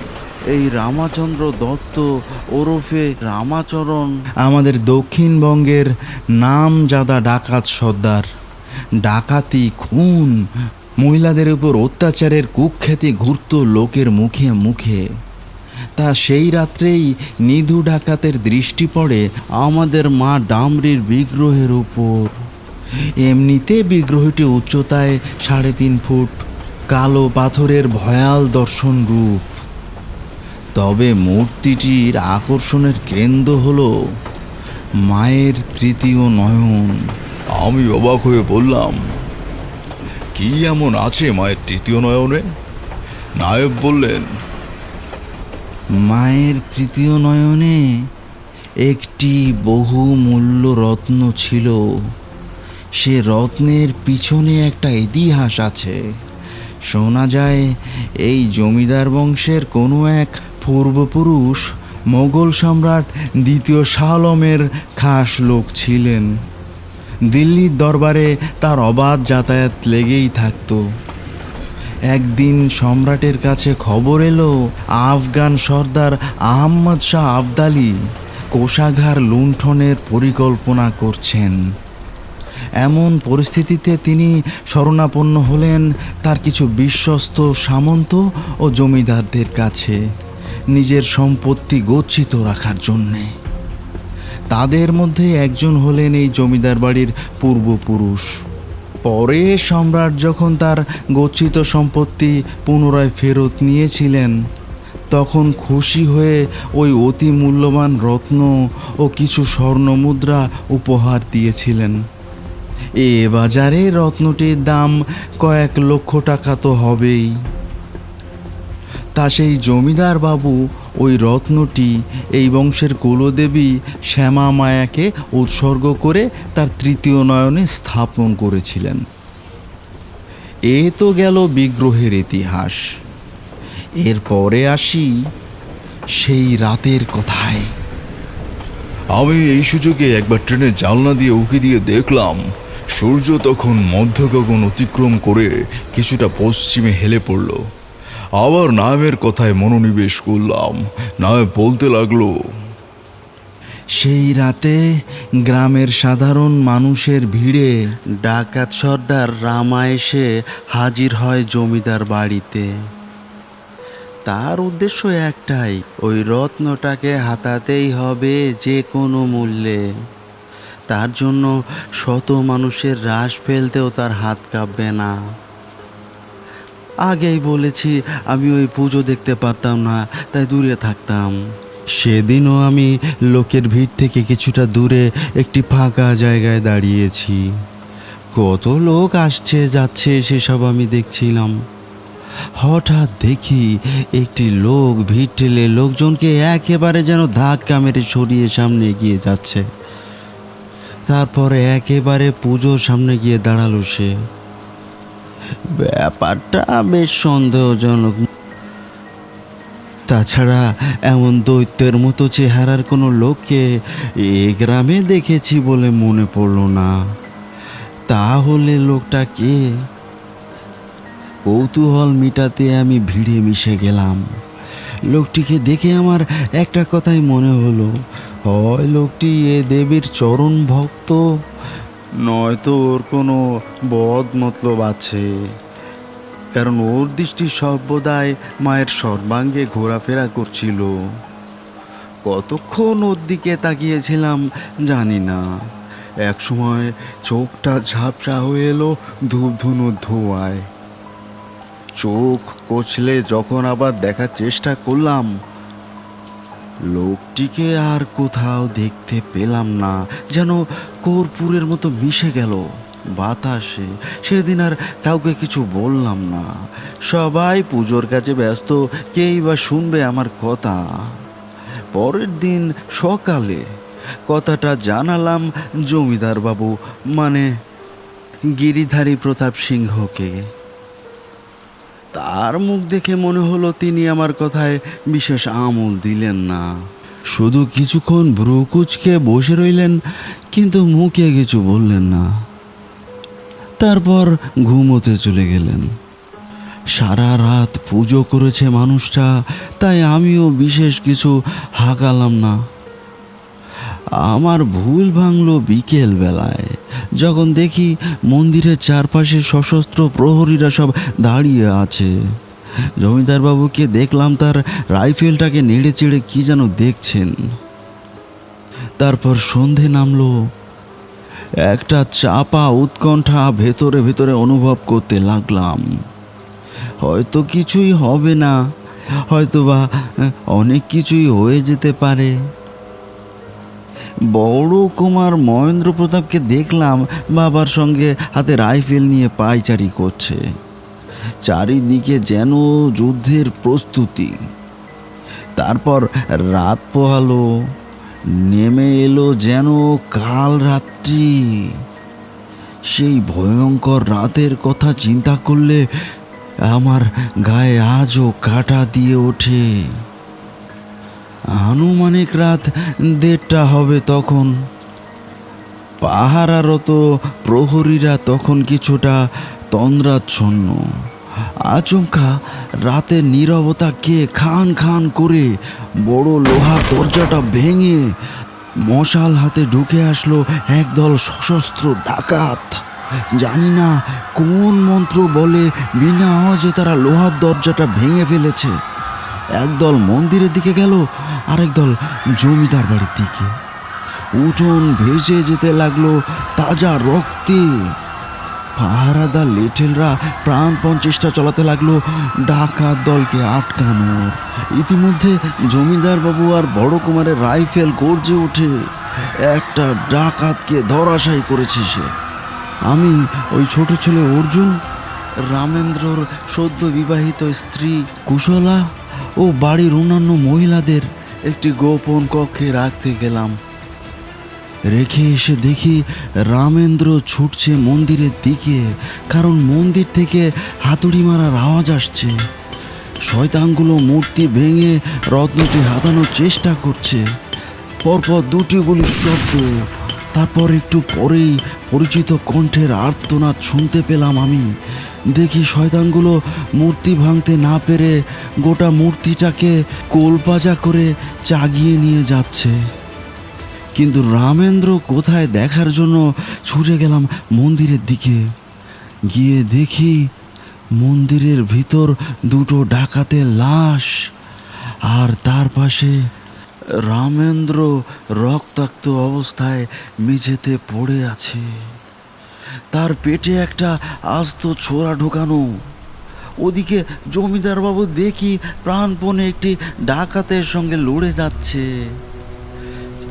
এই রামাচন্দ্র দত্ত ওরফে রামাচরণ আমাদের দক্ষিণবঙ্গের নামজাদা ডাকাত সর্দার। ডাকাতি, খুন, মহিলাদের উপর অত্যাচারের কুখ্যাতি ঘুরত লোকের মুখে মুখে। তা সেই রাত্রেই নিধু ডাকাতের দৃষ্টি পড়ে আমাদের মা ডামরির বিগ্রহের উপর। এমনিতে বিগ্রহটি উচ্চতায় 3.5 ফুট, কালো পাথরের ভয়াল দর্শন রূপ। তবে মূর্তিটির আকর্ষণের কেন্দ্র হলো মায়ের তৃতীয় নয়ন। আমি অবাক হয়ে বললাম, কি এমন আছে মায়ের তৃতীয় নয়নে? নায়েব বললেন, মায়ের তৃতীয় নয়নে একটি বহুমূল্য রত্ন ছিল। সে রত্নের পিছনে একটা ইতিহাস আছে। শোনা যায় এই জমিদার বংশের কোনো এক পূর্বপুরুষ মোগল সম্রাট দ্বিতীয় শাহ আলমের খাস লোক ছিলেন। দিল্লির দরবারে তার অবাধ যাতায়াত লেগেই থাকতো। একদিন সম্রাটের কাছে খবর এলো আফগান সর্দার আহম্মদ শাহ আবদালি কোষাগার লুণ্ঠনের পরিকল্পনা করছেন। এমন পরিস্থিতিতে তিনি শরণাপন্ন হলেন তার কিছু বিশ্বস্ত সামন্ত ও জমিদারদের কাছে নিজের সম্পত্তি গচ্ছিত রাখার জন্যে। তাদের মধ্যে একজন হলেন এই জমিদার বাড়ির পূর্বপুরুষ। পরে সম্রাট যখন তার গচ্ছিত সম্পত্তি পুনরায় ফেরত নিয়েছিলেন, তখন খুশি হয়ে ওই অতি মূল্যবান রত্ন ও কিছু স্বর্ণমুদ্রা উপহার দিয়েছিলেন। এ বাজারে রত্নটির দাম কয়েক লক্ষ টাকা তো হবেই। তা সেই জমিদার বাবু ওই রত্নটি এই বংশের কুলদেবী শ্যামা মায়াকে উৎসর্গ করে তার তৃতীয় নয়নে স্থাপন করেছিলেন। এ তো গেল বিগ্রহের ইতিহাস। এরপরে আসি সেই রাতের কথায়। আমি এই সুযোগে একবার ট্রেনের জানলা দিয়ে উঁকি দিয়ে দেখলাম সূর্য তখন মধ্য গগন অতিক্রম করে কিছুটা পশ্চিমে হেলে পড়ল। আবার নায়েমের কথায় মনোনিবেশ করলাম। নায়েব বলতে লাগলো, সেই রাতে গ্রামের সাধারণ মানুষের ভিড়ে ডাকাত সর্দার রামা এসে হাজির হয় জমিদার বাড়িতে। তার উদ্দেশ্য একটাই, ওই রত্নটাকে হাতাতেই হবে যে কোনো মূল্যে। তার জন্য শত মানুষের রাশ ফেলতেও তার হাত কাঁপবে না। আগেই বলেছি আমি ওই পুজো দেখতে পারতাম না, তাই দূরে থাকতাম। সেদিনও আমি লোকের ভিড় থেকে কিছুটা দূরে একটি ফাঁকা জায়গায় দাঁড়িয়েছি। কত লোক আসছে যাচ্ছে সেসব আমি দেখছিলাম। হঠাৎ দেখি একটি লোক ভিড় ঠেলে লোকজনকে একেবারে যেন ধাক্কা মেরে সরিয়ে সামনে এগিয়ে যাচ্ছে। তারপরে একেবারে পুজোর সামনে গিয়ে দাঁড়ালো সে। ব্যাপারটা বেশ সন্দেহজনক। তাছাড়া এমন দৈত্যের মতো চেহারার কোনো লোককে এ গ্রামে দেখেছি বলে মনে পড়লো না। তাহলে লোকটা কে? কৌতূহল মেটাতে আমি ভিড়ে মিশে গেলাম। লোকটিকে দেখে আমার একটা কথাই মনে হলো, হয় লোকটি এ দেবীর চরণ ভক্ত, নয়তো ওর কোনো বদ মতলব আছে। কারণ ওর দৃষ্টি সর্বদাই মায়ের সর্বাঙ্গে ঘোরাফেরা করছিল। কতক্ষণ ওর দিকে তাকিয়েছিলাম জানি না। একসময় চোখটা ঝাপসা হয়ে এলো ধূপধুনোর ধোঁয়ায়। চোখ কচলে যখন আবার দেখার চেষ্টা করলাম, লোকটিকে আর কোথাও দেখতে পেলাম না, যেন কর্পূরের মতো মিশে গেল বাতাসে। সেদিন আর কাউকে কিছু বললাম না। সবাই পুজোর কাজে ব্যস্ত, কেই বা শুনবে আমার কথা। পরের দিন সকালে কথাটা জানালাম জমিদার বাবু মানে গিরিধারী প্রতাপ সিংহকে। তার মুখ দেখে মনে হলো তিনি আমার কথায় বিশেষ আমল দিলেন না। শুধু কিছুক্ষণ ভ্রু কুঁচকে বসে রইলেন, কিন্তু মুখে কিছু বললেন না। তারপর ঘুমোতে চলে গেলেন। সারা রাত পুজো করেছে মানুষটা, তাই আমিও বিশেষ কিছু হাঁকালাম না। আমার ভুল ভাঙলো বিকেল বেলায়, যখন দেখি মন্দিরের চারপাশে সশস্ত্র প্রহরীরা সব দাঁড়িয়ে আছে। জমিদারবাবুকে দেখলাম তার রাইফেলটাকে নেড়ে চেড়ে কি যেন দেখছেন। তারপর সন্ধে নামলো। একটা চাপা উৎকণ্ঠা ভেতরে ভেতরে অনুভব করতে লাগলাম। হয়তো কিছুই হবে না, হয়তো বা অনেক কিছুই হয়ে যেতে পারে। বড় কুমার মহেন্দ্র প্রতাপকে দেখলাম বাবার সঙ্গে হাতে রাইফেল নিয়ে পায়চারি করছে। চারিদিকে যেন যুদ্ধের প্রস্তুতি। তারপর রাত পোহালো, নেমে এলো যেন কাল রাত্রি। সেই ভয়ঙ্কর রাতের কথা চিন্তা করলে আমার গায়ে আজও কাঁটা দিয়ে ওঠে। আনুমানিক রাত 1:30 হবে তখন। পাহারারত প্রহরীরা তখন কিছুটা তন্দ্রাচ্ছন্ন। আচমকা রাতের নীরবতা কে খান খান করে বড় লোহার দরজাটা ভেঙে মশাল হাতে ঢুকে আসলো একদল সশস্ত্র ডাকাত। জানি না কোন মন্ত্র বলে বিনা আওয়াজে তারা লোহার দরজাটা ভেঙে ফেলেছে। একদল মন্দিরের দিকে গেল, আরেক দল জমিদার বাড়ির দিকে। উঠোন ভেসে যেতে লাগলো তাজা রক্তে। পাহারাদার লেঠেলরা প্রাণপণ চেষ্টা চালাতে লাগলো ডাকাত দলকে আটকানোর। ইতিমধ্যে জমিদার বাবু আর বড় কুমারের রাইফেল গর্জে ওঠে। একটা ডাকাতকে ধরাশায়ী করেছে সে। আমি ওই ছোট ছেলে অর্জুন, রামেন্দ্রর সদ্য বিবাহিত স্ত্রী কুশলা ও বাড়ির অন্যান্য মহিলাদের একটি গোপন কক্ষে রাখতে গেলাম। রেখে এসে দেখি রামেন্দ্র ছুটছে মন্দিরের দিকে, কারণ মন্দির থেকে হাতুড়ি মারার আওয়াজ আসছে। শয়তানগুলো মূর্তি ভেঙে রত্নটি হাতানোর চেষ্টা করছে। পরপর দুটি গুলির শব্দ, তারপর একটু পরেই পরিচিত কণ্ঠের আর্তনাদ শুনতে পেলাম আমি। দেখি শয়তানগুলো মূর্তি ভাঙতে না পেরে গোটা মূর্তিটাকে কোলপাজা করে চাগিয়ে নিয়ে যাচ্ছে। কিন্তু রামেন্দ্র কোথায় দেখার জন্য ছুটে গেলাম মন্দিরের দিকে। গিয়ে দেখি মন্দিরের ভিতর দুটো ডাকাতের লাশ, আর তার পাশে রামেন্দ্র রক্তাক্ত অবস্থায় মেঝেতে পড়ে আছে। তার পেটে একটা আস্ত ছোরা ঢোকানো। ওদিকে জমিদারবাবু দেখি প্রাণপণে একটি ডাকাতের সঙ্গে লড়ে যাচ্ছে।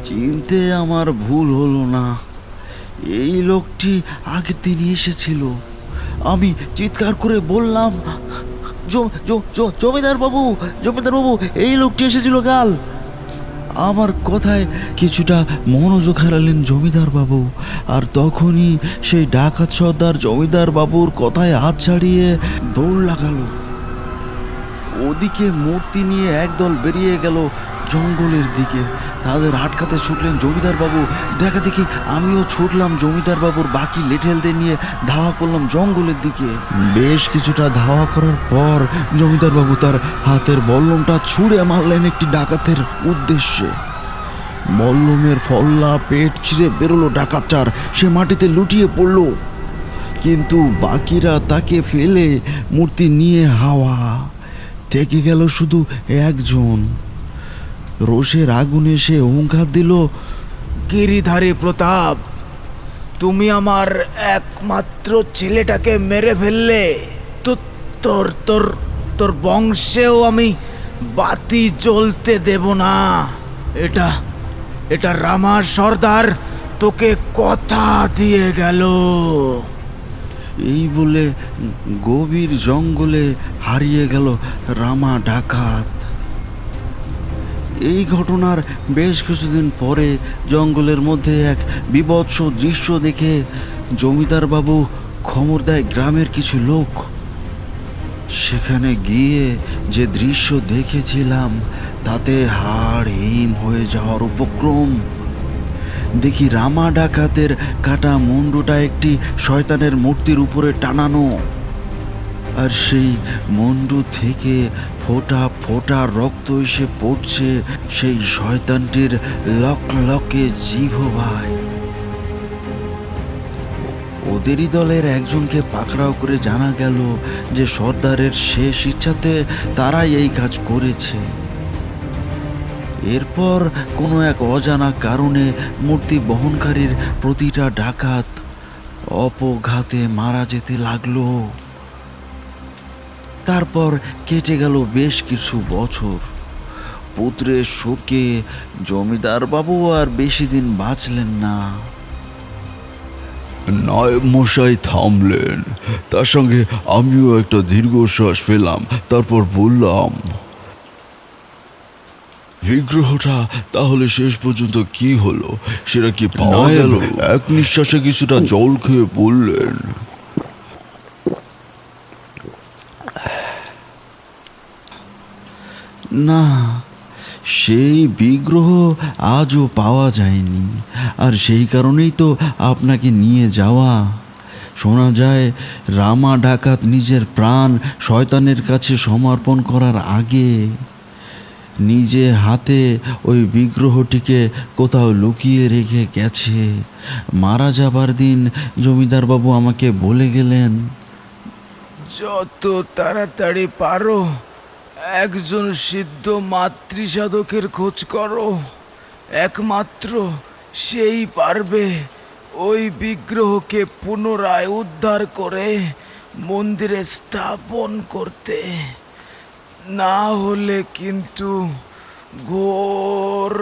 চিনতে আমার ভুল হলো না, এই লোকটি আগের দিন এসেছিল। আমি চিৎকার করে বললাম, জমিদারবাবু, জমিদারবাবু, এই লোকটি এসেছিল কাল। আমার কথায় কিছুটা মনোযোগ হারালেন জমিদারবাবু, আর তখনই সেই ডাকাত সর্দার জমিদারবাবুর কথায় হাত ছাড়িয়ে দৌড় লাগালো। ওদিকে মূর্তি নিয়ে একদল বেরিয়ে গেল জঙ্গলের দিকে। তাদের আটকাতে ছুটলেন জমিদারবাবু। দেখা দেখি আমিও ছুটলাম জমিদারবাবুর বাকি লেঠেলদের নিয়ে, ধাওয়া করলাম জঙ্গলের দিকে। বেশ কিছুটা ধাওয়া করার পর জমিদারবাবু তার হাতের বল্লমটা ছুঁড়ে মারলেন একটি ডাকাতের উদ্দেশ্যে। বল্লমের ফল্লা পেট ছিঁড়ে বেরোলো ডাকাতটার, সে মাটিতে লুটিয়ে পড়ল। কিন্তু বাকিরা তাকে ফেলে মূর্তি নিয়ে হাওয়া। থেকে গেল শুধু একজন। রোষের আগুনে সে হুঙ্কার দিল, গিরিধারী প্রতাপ, তুমি আমার একমাত্র ছেলেটাকে মেরে ফেললে। তো তোর তোর তোর বংশেও আমি বাতি জ্বলতে দেব না। এটা এটা রামা সর্দার তোকে কথা দিয়ে গেল। এই বলে গভীর জঙ্গলে হারিয়ে গেল রামা ডাকাত। এই ঘটনার বেশ কিছুদিন পরে জঙ্গলের মধ্যে এক বীভৎস দৃশ্য দেখে জমিদারবাবু খবর দেয় গ্রামের কিছু লোক। সেখানে গিয়ে যে দৃশ্য দেখেছিলাম তাতে হাড় হিম হয়ে যাওয়ার উপক্রম। দেখি রামা ডাকাতের কাটা মুন্ডুটা একটি শয়তানের মূর্তির উপরে টানানো, আর সেই মুন্ডু থেকে ফোঁটা ফোঁটা রক্ত এসে পড়ছে সেই শয়তানটির লকলকে জিহ্বায়। ওদেরই দলের একজনকে পাকড়াও করে জানা গেল যে সর্দারের শেষ ইচ্ছাতে তারাই এই কাজ করেছে। এরপর কোনো এক অজানা কারণে মূর্তি বহনকারীর প্রতিটা ডাকাত অপঘাতে মারা যেতে লাগলো। তারপর কেটে গেল বেশ কিছু বছর। পুত্রের শোকে জমিদার বাবু আর বেশি দিন বাঁচলেন না। নায়েব মশাই থামলেন, তার সঙ্গে আমিও একটা দীর্ঘশ্বাস পেলাম। তারপর বললাম, বিগ্রহটা তাহলে শেষ পর্যন্ত কি হলো, সেটা কি পাওয়া গেল? এক নিঃশ্বাসে কিছুটা জল খেয়ে বললেন, না, সেই বিগ্রহ আজও পাওয়া যায়নি, আর সেই কারণেই তো আপনাকে নিয়ে যাওয়া। শোনা যায় রামা ডাকাত নিজের প্রাণ শয়তানের কাছে সমর্পণ করার আগে নিজে হাতে ওই বিগ্রহটিকে কোথাও লুকিয়ে রেখে গেছে। মারা যাবার দিন জমিদারবাবু আমাকে বলে গেলেন, যত তাড়াতাড়ি পারো একজন সিদ্ধ মাতৃসাধকের খোঁজ করো। একমাত্র সেই পারবে ওই বিগ্রহকে পুনরায় উদ্ধার করে মন্দিরে স্থাপন করতে। না হলে কিন্তু ঘোর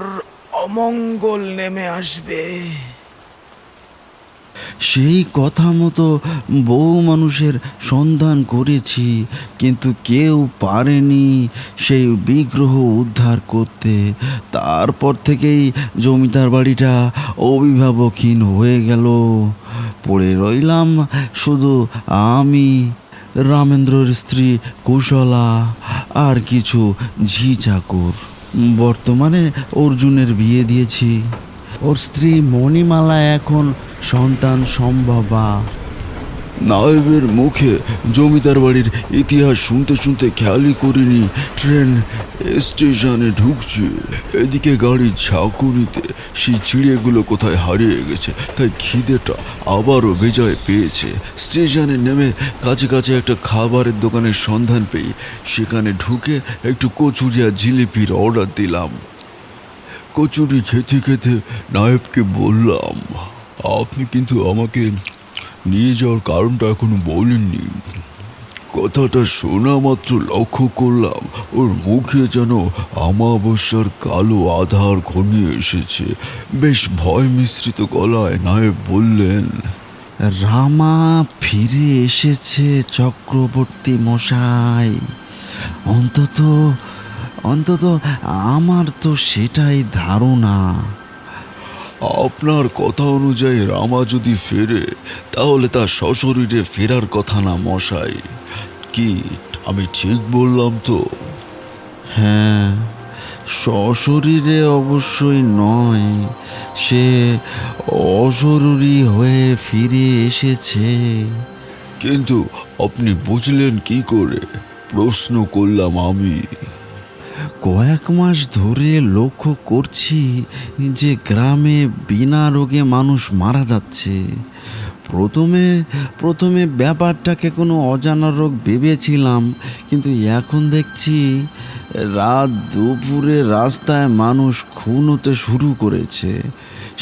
অমঙ্গল নেমে আসবে। সেই কথা মতো বহু মানুষের সন্ধান করেছি, কিন্তু কেউ পারেনি সেই বিগ্রহ উদ্ধার করতে। তারপর থেকেই জমিদার বাড়িটা অভিভাবকহীন হয়ে গেল। পড়ে রইলাম শুধু আমি, রামেন্দ্রর স্ত্রী কুশলা আর কিছু ঝি চাকর। বর্তমানে অর্জুনের বিয়ে দিয়েছি। ওর স্ত্রী মণিমালা এখন সন্তান সম্ভবা। নায়েবের মুখে জমিদার বাড়ির ইতিহাস শুনতে শুনতে খেয়ালই করিনি ট্রেন স্টেশনে ঢুকছে। এদিকে গাড়ির ঝাঁকুনিতে সেই চিড়িয়াগুলো কোথায় হারিয়ে গেছে, তাই খিদেটা আবারও বেজায় পেয়েছে। স্টেশনে নেমে কাছে কাছে একটা খাবারের দোকানের সন্ধান পেয়ে সেখানে ঢুকে একটু কচুরি আর জিলিপির অর্ডার দিলাম। কচুরি খেতে খেতে নায়েবকে বললাম, আপনি কিন্তু আমাকে নিয়ে যাওয়ার কারণটা এখনো বলেননি। কথাটা শোনা মাত্র লক্ষ্য করলাম ওর মুখে যেন আমাবস্যার কালো আধার ঘনিয়ে এসেছে। বেশ ভয় মিশ্রিত গলায় নায়েব বললেন, রামা ফিরে এসেছে চক্রবর্তী মশাই। অন্তত অন্তত আমার তো সেটাই ধারণা। আপনার কথা অনুযায়ী রামা যদি ফেরে তাহলে তার সশরীরে ফেরার কথা না মশাই। কি আমি ঠিক বললাম তো? হ্যাঁ, সশরীরে অবশ্যই নয়, সে অশরীরী হয়ে ফিরে এসেছে। কিন্তু আপনি বুঝলেন কি করে? প্রশ্ন করলাম আমি। কয়েক মাস ধরে লক্ষ্য করছি যে গ্রামে বিনা রোগে মানুষ মারা যাচ্ছে। প্রথমে প্রথমে ব্যাপারটাকে কোনো অজানা রোগ ভেবেছিলাম, কিন্তু এখন দেখছি রাত দুপুরে রাস্তায় মানুষ খুন হতে শুরু করেছে।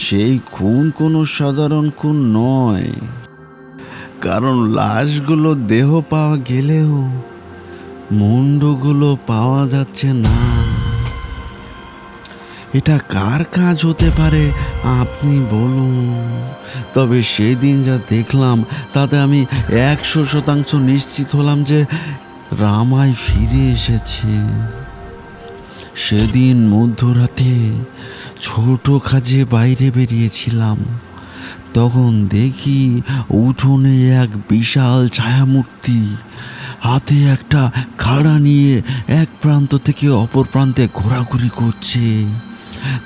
সেই খুন কোনো সাধারণ খুন নয়, কারণ লাশগুলো দেহ পাওয়া গেলেও মুন্ডগুলো পাওয়া যাচ্ছে না। এটা কার কাজ হতে পারে আপনি বলুন? তবে সেদিন যা দেখলাম তাতে আমি 100% নিশ্চিত হলাম যে রামাই ফিরে এসেছে। সেদিন মধ্যরাতে ছোট কাজে বাইরে বেরিয়েছিলাম, তখন দেখি উঠোনে এক বিশাল ছায়ামূর্তি হাতে একটা খাড়া নিয়ে এক প্রান্ত থেকে অপর প্রান্তে ঘোরাঘুরি করছে।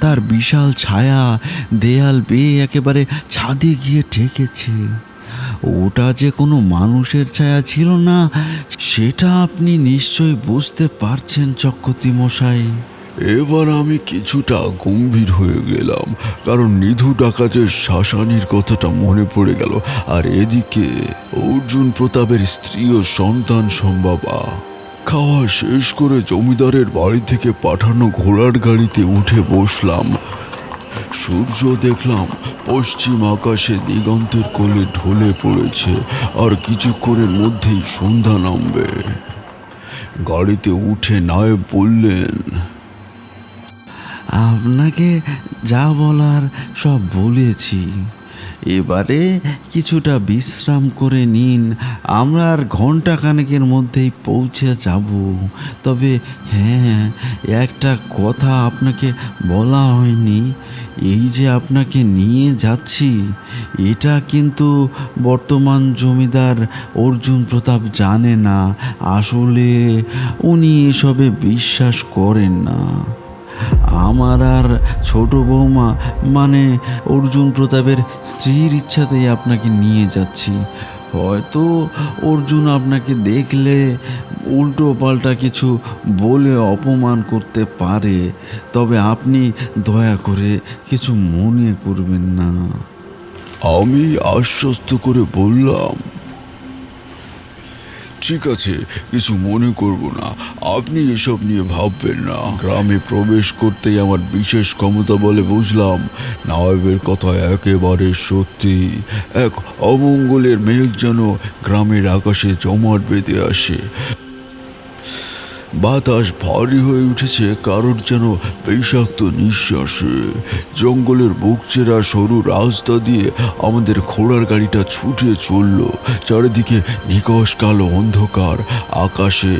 তার বিশাল ছায়া দেয়াল বেয়ে একেবারে ছাদে গিয়ে ঠেকেছে। ওটা যে কোনো মানুষের ছায়া ছিল না, সেটা আপনি নিশ্চয়ই বুঝতে পারছেন চক্রবর্তী মশাই। এবার আমি কিছুটা গম্ভীর হয়ে গেলাম, কারণ নিধু ডাকাতের শাসানির কথাটা মনে পড়ে গেল। আর এদিকে অর্জুন প্রতাপের স্ত্রী ও সন্তান সম্ভবা। খাওয়া শেষ করে জমিদারের বাড়ি থেকে পাঠানো ঘোড়ার গাড়িতে উঠে বসলাম। সূর্য দেখলাম পশ্চিম আকাশে দিগন্তের কোলে ঢলে পড়েছে, আর কিছুক্ষণের মধ্যেই সন্ধ্যা নামবে। গাড়িতে উঠে নায়েব বললেন, আপনাকে যা বলার সব বলেছি, এবারে কিছুটা বিশ্রাম করে নিন। আমরা আর ঘন্টা খানেকের মধ্যেই পৌঁছে যাব। তবে হ্যাঁ, একটা কথা আপনাকে বলা হয়নি। এই যে আপনাকে নিয়ে যাচ্ছি, এটা কিন্তু বর্তমান জমিদার অর্জুন প্রতাপ জানে না। আসলে উনি এসবে বিশ্বাস করেন না। আমার আর ছোট বৌমা মানে অর্জুন প্রতাপের স্ত্রীর ইচ্ছাতেই আপনাকে নিয়ে যাচ্ছি। হয়তো অর্জুন আপনাকে দেখলে উল্টো পাল্টা কিছু বলে অপমান করতে পারে, তবে আপনি দয়া করে কিছু মনে করবেন না। আমি আশ্বস্ত করে বললাম, ঠিক আছে, কিছু মনে করব না, আপনি এসব নিয়ে ভাববেন না। গ্রামে প্রবেশ করতেই আমার বিশেষ ক্ষমতা বলে বুঝলাম নায়েবের কথা একেবারে সত্যি। এক অমঙ্গলের মেঘ যেন গ্রামের আকাশে জমাট বেঁধে আসে। বাতাস ভারী হয়ে উঠেছে কারোর যেন বিষাক্ত নিঃশ্বাসে। জঙ্গলের বুক চেরা সরু রাস্তা দিয়ে আমাদের ঘোড়ার গাড়িটা ছুটে চলল। চারিদিকে নিকষ কালো অন্ধকার, আকাশে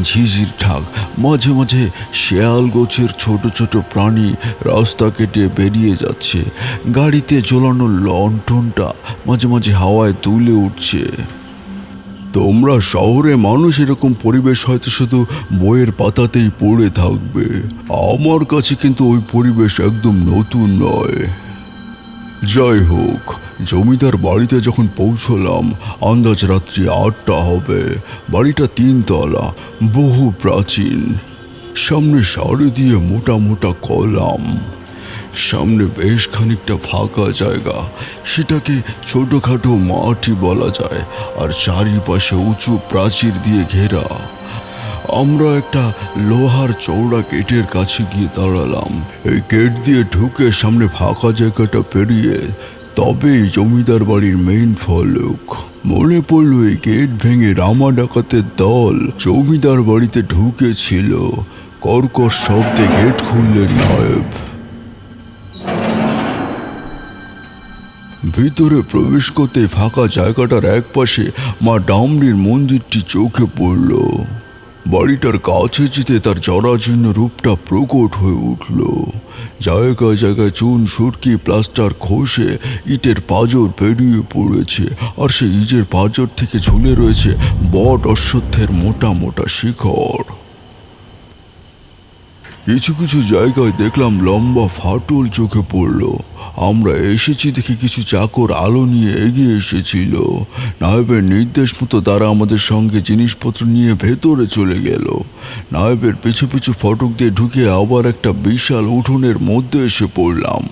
ঝিঝির ঢাক, মাঝে মাঝে শেয়াল গোছের ছোট ছোট প্রাণী রাস্তা কেটে বেরিয়ে যাচ্ছে। গাড়িতে জ্বলানো লণ্ঠনটা মাঝে মাঝে হাওয়ায় দুলে উঠছে। তোমরা শহরে মানুষ এরকম পরিবেশ হয়তো শুধু বইয়ের পাতাতেই পড়ে থাকবে, আমার কাছে কিন্তু ওই পরিবেশ একদম নতুন নয়। যাই হোক, জমিদার বাড়িতে যখন পৌঁছলাম আন্দাজ রাত্রি 8টা হবে। বাড়িটা 3 তলা, বহু প্রাচীন। সামনে সারি দিয়ে মোটা মোটা কলাম, সামনে বেশ খানিকটা ফাঁকা জায়গা, সেটাকে ছোটখাটো মাঠই বলা যায়, আর চারিপাশে উঁচু প্রাচীর দিয়ে ঘেরা। আমরা একটা লোহার চওড়া গেটের কাছে গিয়ে দাঁড়ালাম। এই গেট দিয়ে ঢুকে সামনে ফাঁকা জায়গাটা পেরিয়ে তবেই জমিদার বাড়ির মেইন ফলক। মনে পড়ল এই গেট ভেঙে রামা ডাকাতের দল জমিদার বাড়িতে ঢুকেছিল। কর্কশ শব্দে গেট খুললেন নায়েব। ভিতরে প্রবেশ করতে ফাঁকা জায়গাটার একপাশে মা ডামরির মন্দিরটি চোখে পড়ল। বাড়িটার কাছে যেতে তার জরাজীর্ণ রূপটা প্রকট হয়ে উঠল। জায়গায় জায়গায় চুন সুরকি প্লাস্টার খসে ইটের পাঁজর বেরিয়ে পড়েছে, আর সেই ইটের পাঁজর থেকে ঝুলে রয়েছে বট অশ্বত্থের মোটা মোটা শিখর। কিছু কিছু জায়গায় দেখলাম লম্বা ফাটল চোখে পড়ল। আমরা এসেছি দেখে কিছু চাকর আলো নিয়ে এগিয়ে এসেছিল। নায়েবের নির্দেশ মতো তারা আমাদের সঙ্গে জিনিসপত্র নিয়ে ভেতরে চলে গেল। নায়েবের পিছু পিছু ফটক দিয়ে ঢুকে আবার একটা বিশাল উঠোনের মধ্যে এসে পড়লাম।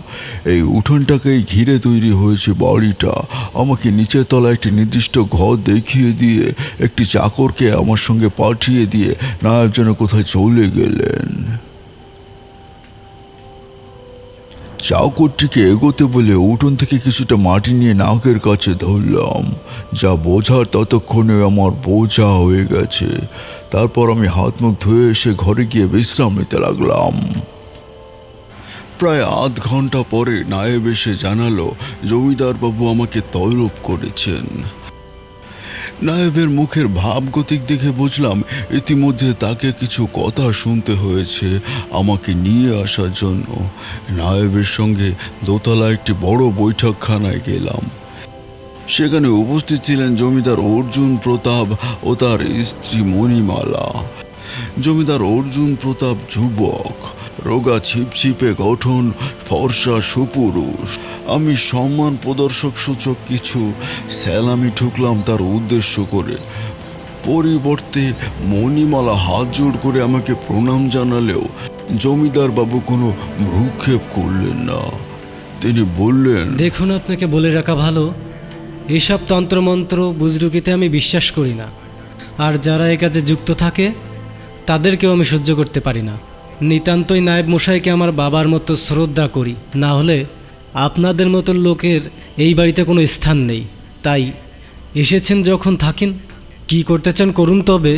এই উঠোনটাকেই ঘিরে তৈরি হয়েছে বাড়িটা। আমাকে নিচের তলায় একটি নির্দিষ্ট ঘর দেখিয়ে দিয়ে একটি চাকরকে আমার সঙ্গে পাঠিয়ে দিয়ে নায়েব যেন কোথায় চলে গেলেন। চাকরটিকে এগোতে বলে উঠোন থেকে কিছুটা মাটি নিয়ে নাকের কাছে ধরলাম। যা বোঝার ততক্ষণে আমার বোঝা হয়ে গেছে। তারপর আমি হাত মুখ ধুয়ে এসে ঘরে গিয়ে বিশ্রাম নিতে লাগলাম। প্রায় আধ ঘন্টা পরে নায়েব এসে জানালো জমিদার বাবু আমাকে তলব করেছেন। নায়েবের মুখের ভাবগতিক দেখে বুঝলাম ইতিমধ্যে তাকে কিছু কথা শুনতে হয়েছে আমাকে নিয়ে আসার জন্য। নায়েবের সঙ্গে দোতলা একটি বড় বৈঠকখানায় গেলাম। সেখানে উপস্থিত ছিলেন জমিদার অর্জুন প্রতাপ ও তার স্ত্রী মণিমালা। জমিদার অর্জুন প্রতাপ যুবক, রোগা ছিপছিপে গঠন, ফর্সা সুপুরুষ। আমি সম্মান প্রদর্শক সূচক কিছু স্যালামি ঠুকলাম তার উদ্দেশ্য করে। পরিবর্তে মণিমালা হাত জোড় করে আমাকে প্রণাম জানালেও জমিদার বাবু কোনো ভ্রুক্ষেপ করলেন না। তিনি বললেন, দেখুন, আপনাকে বলে রাখা ভালো, এইসব তন্ত্রমন্ত্র বুজরুকিতে আমি বিশ্বাস করি না। আর যারা এ কাজে যুক্ত থাকে তাদেরকেও আমি সহ্য করতে পারি না। নিতান্তই নায়েব মশাইকে আমার বাবার মতো শ্রদ্ধা করি, না হলে আপনাদের মতো লোকের এই বাড়িতে কোনো স্থান নেই। তাই এসেছেন যখন থাকেন, কি করতে চান করুন, তবে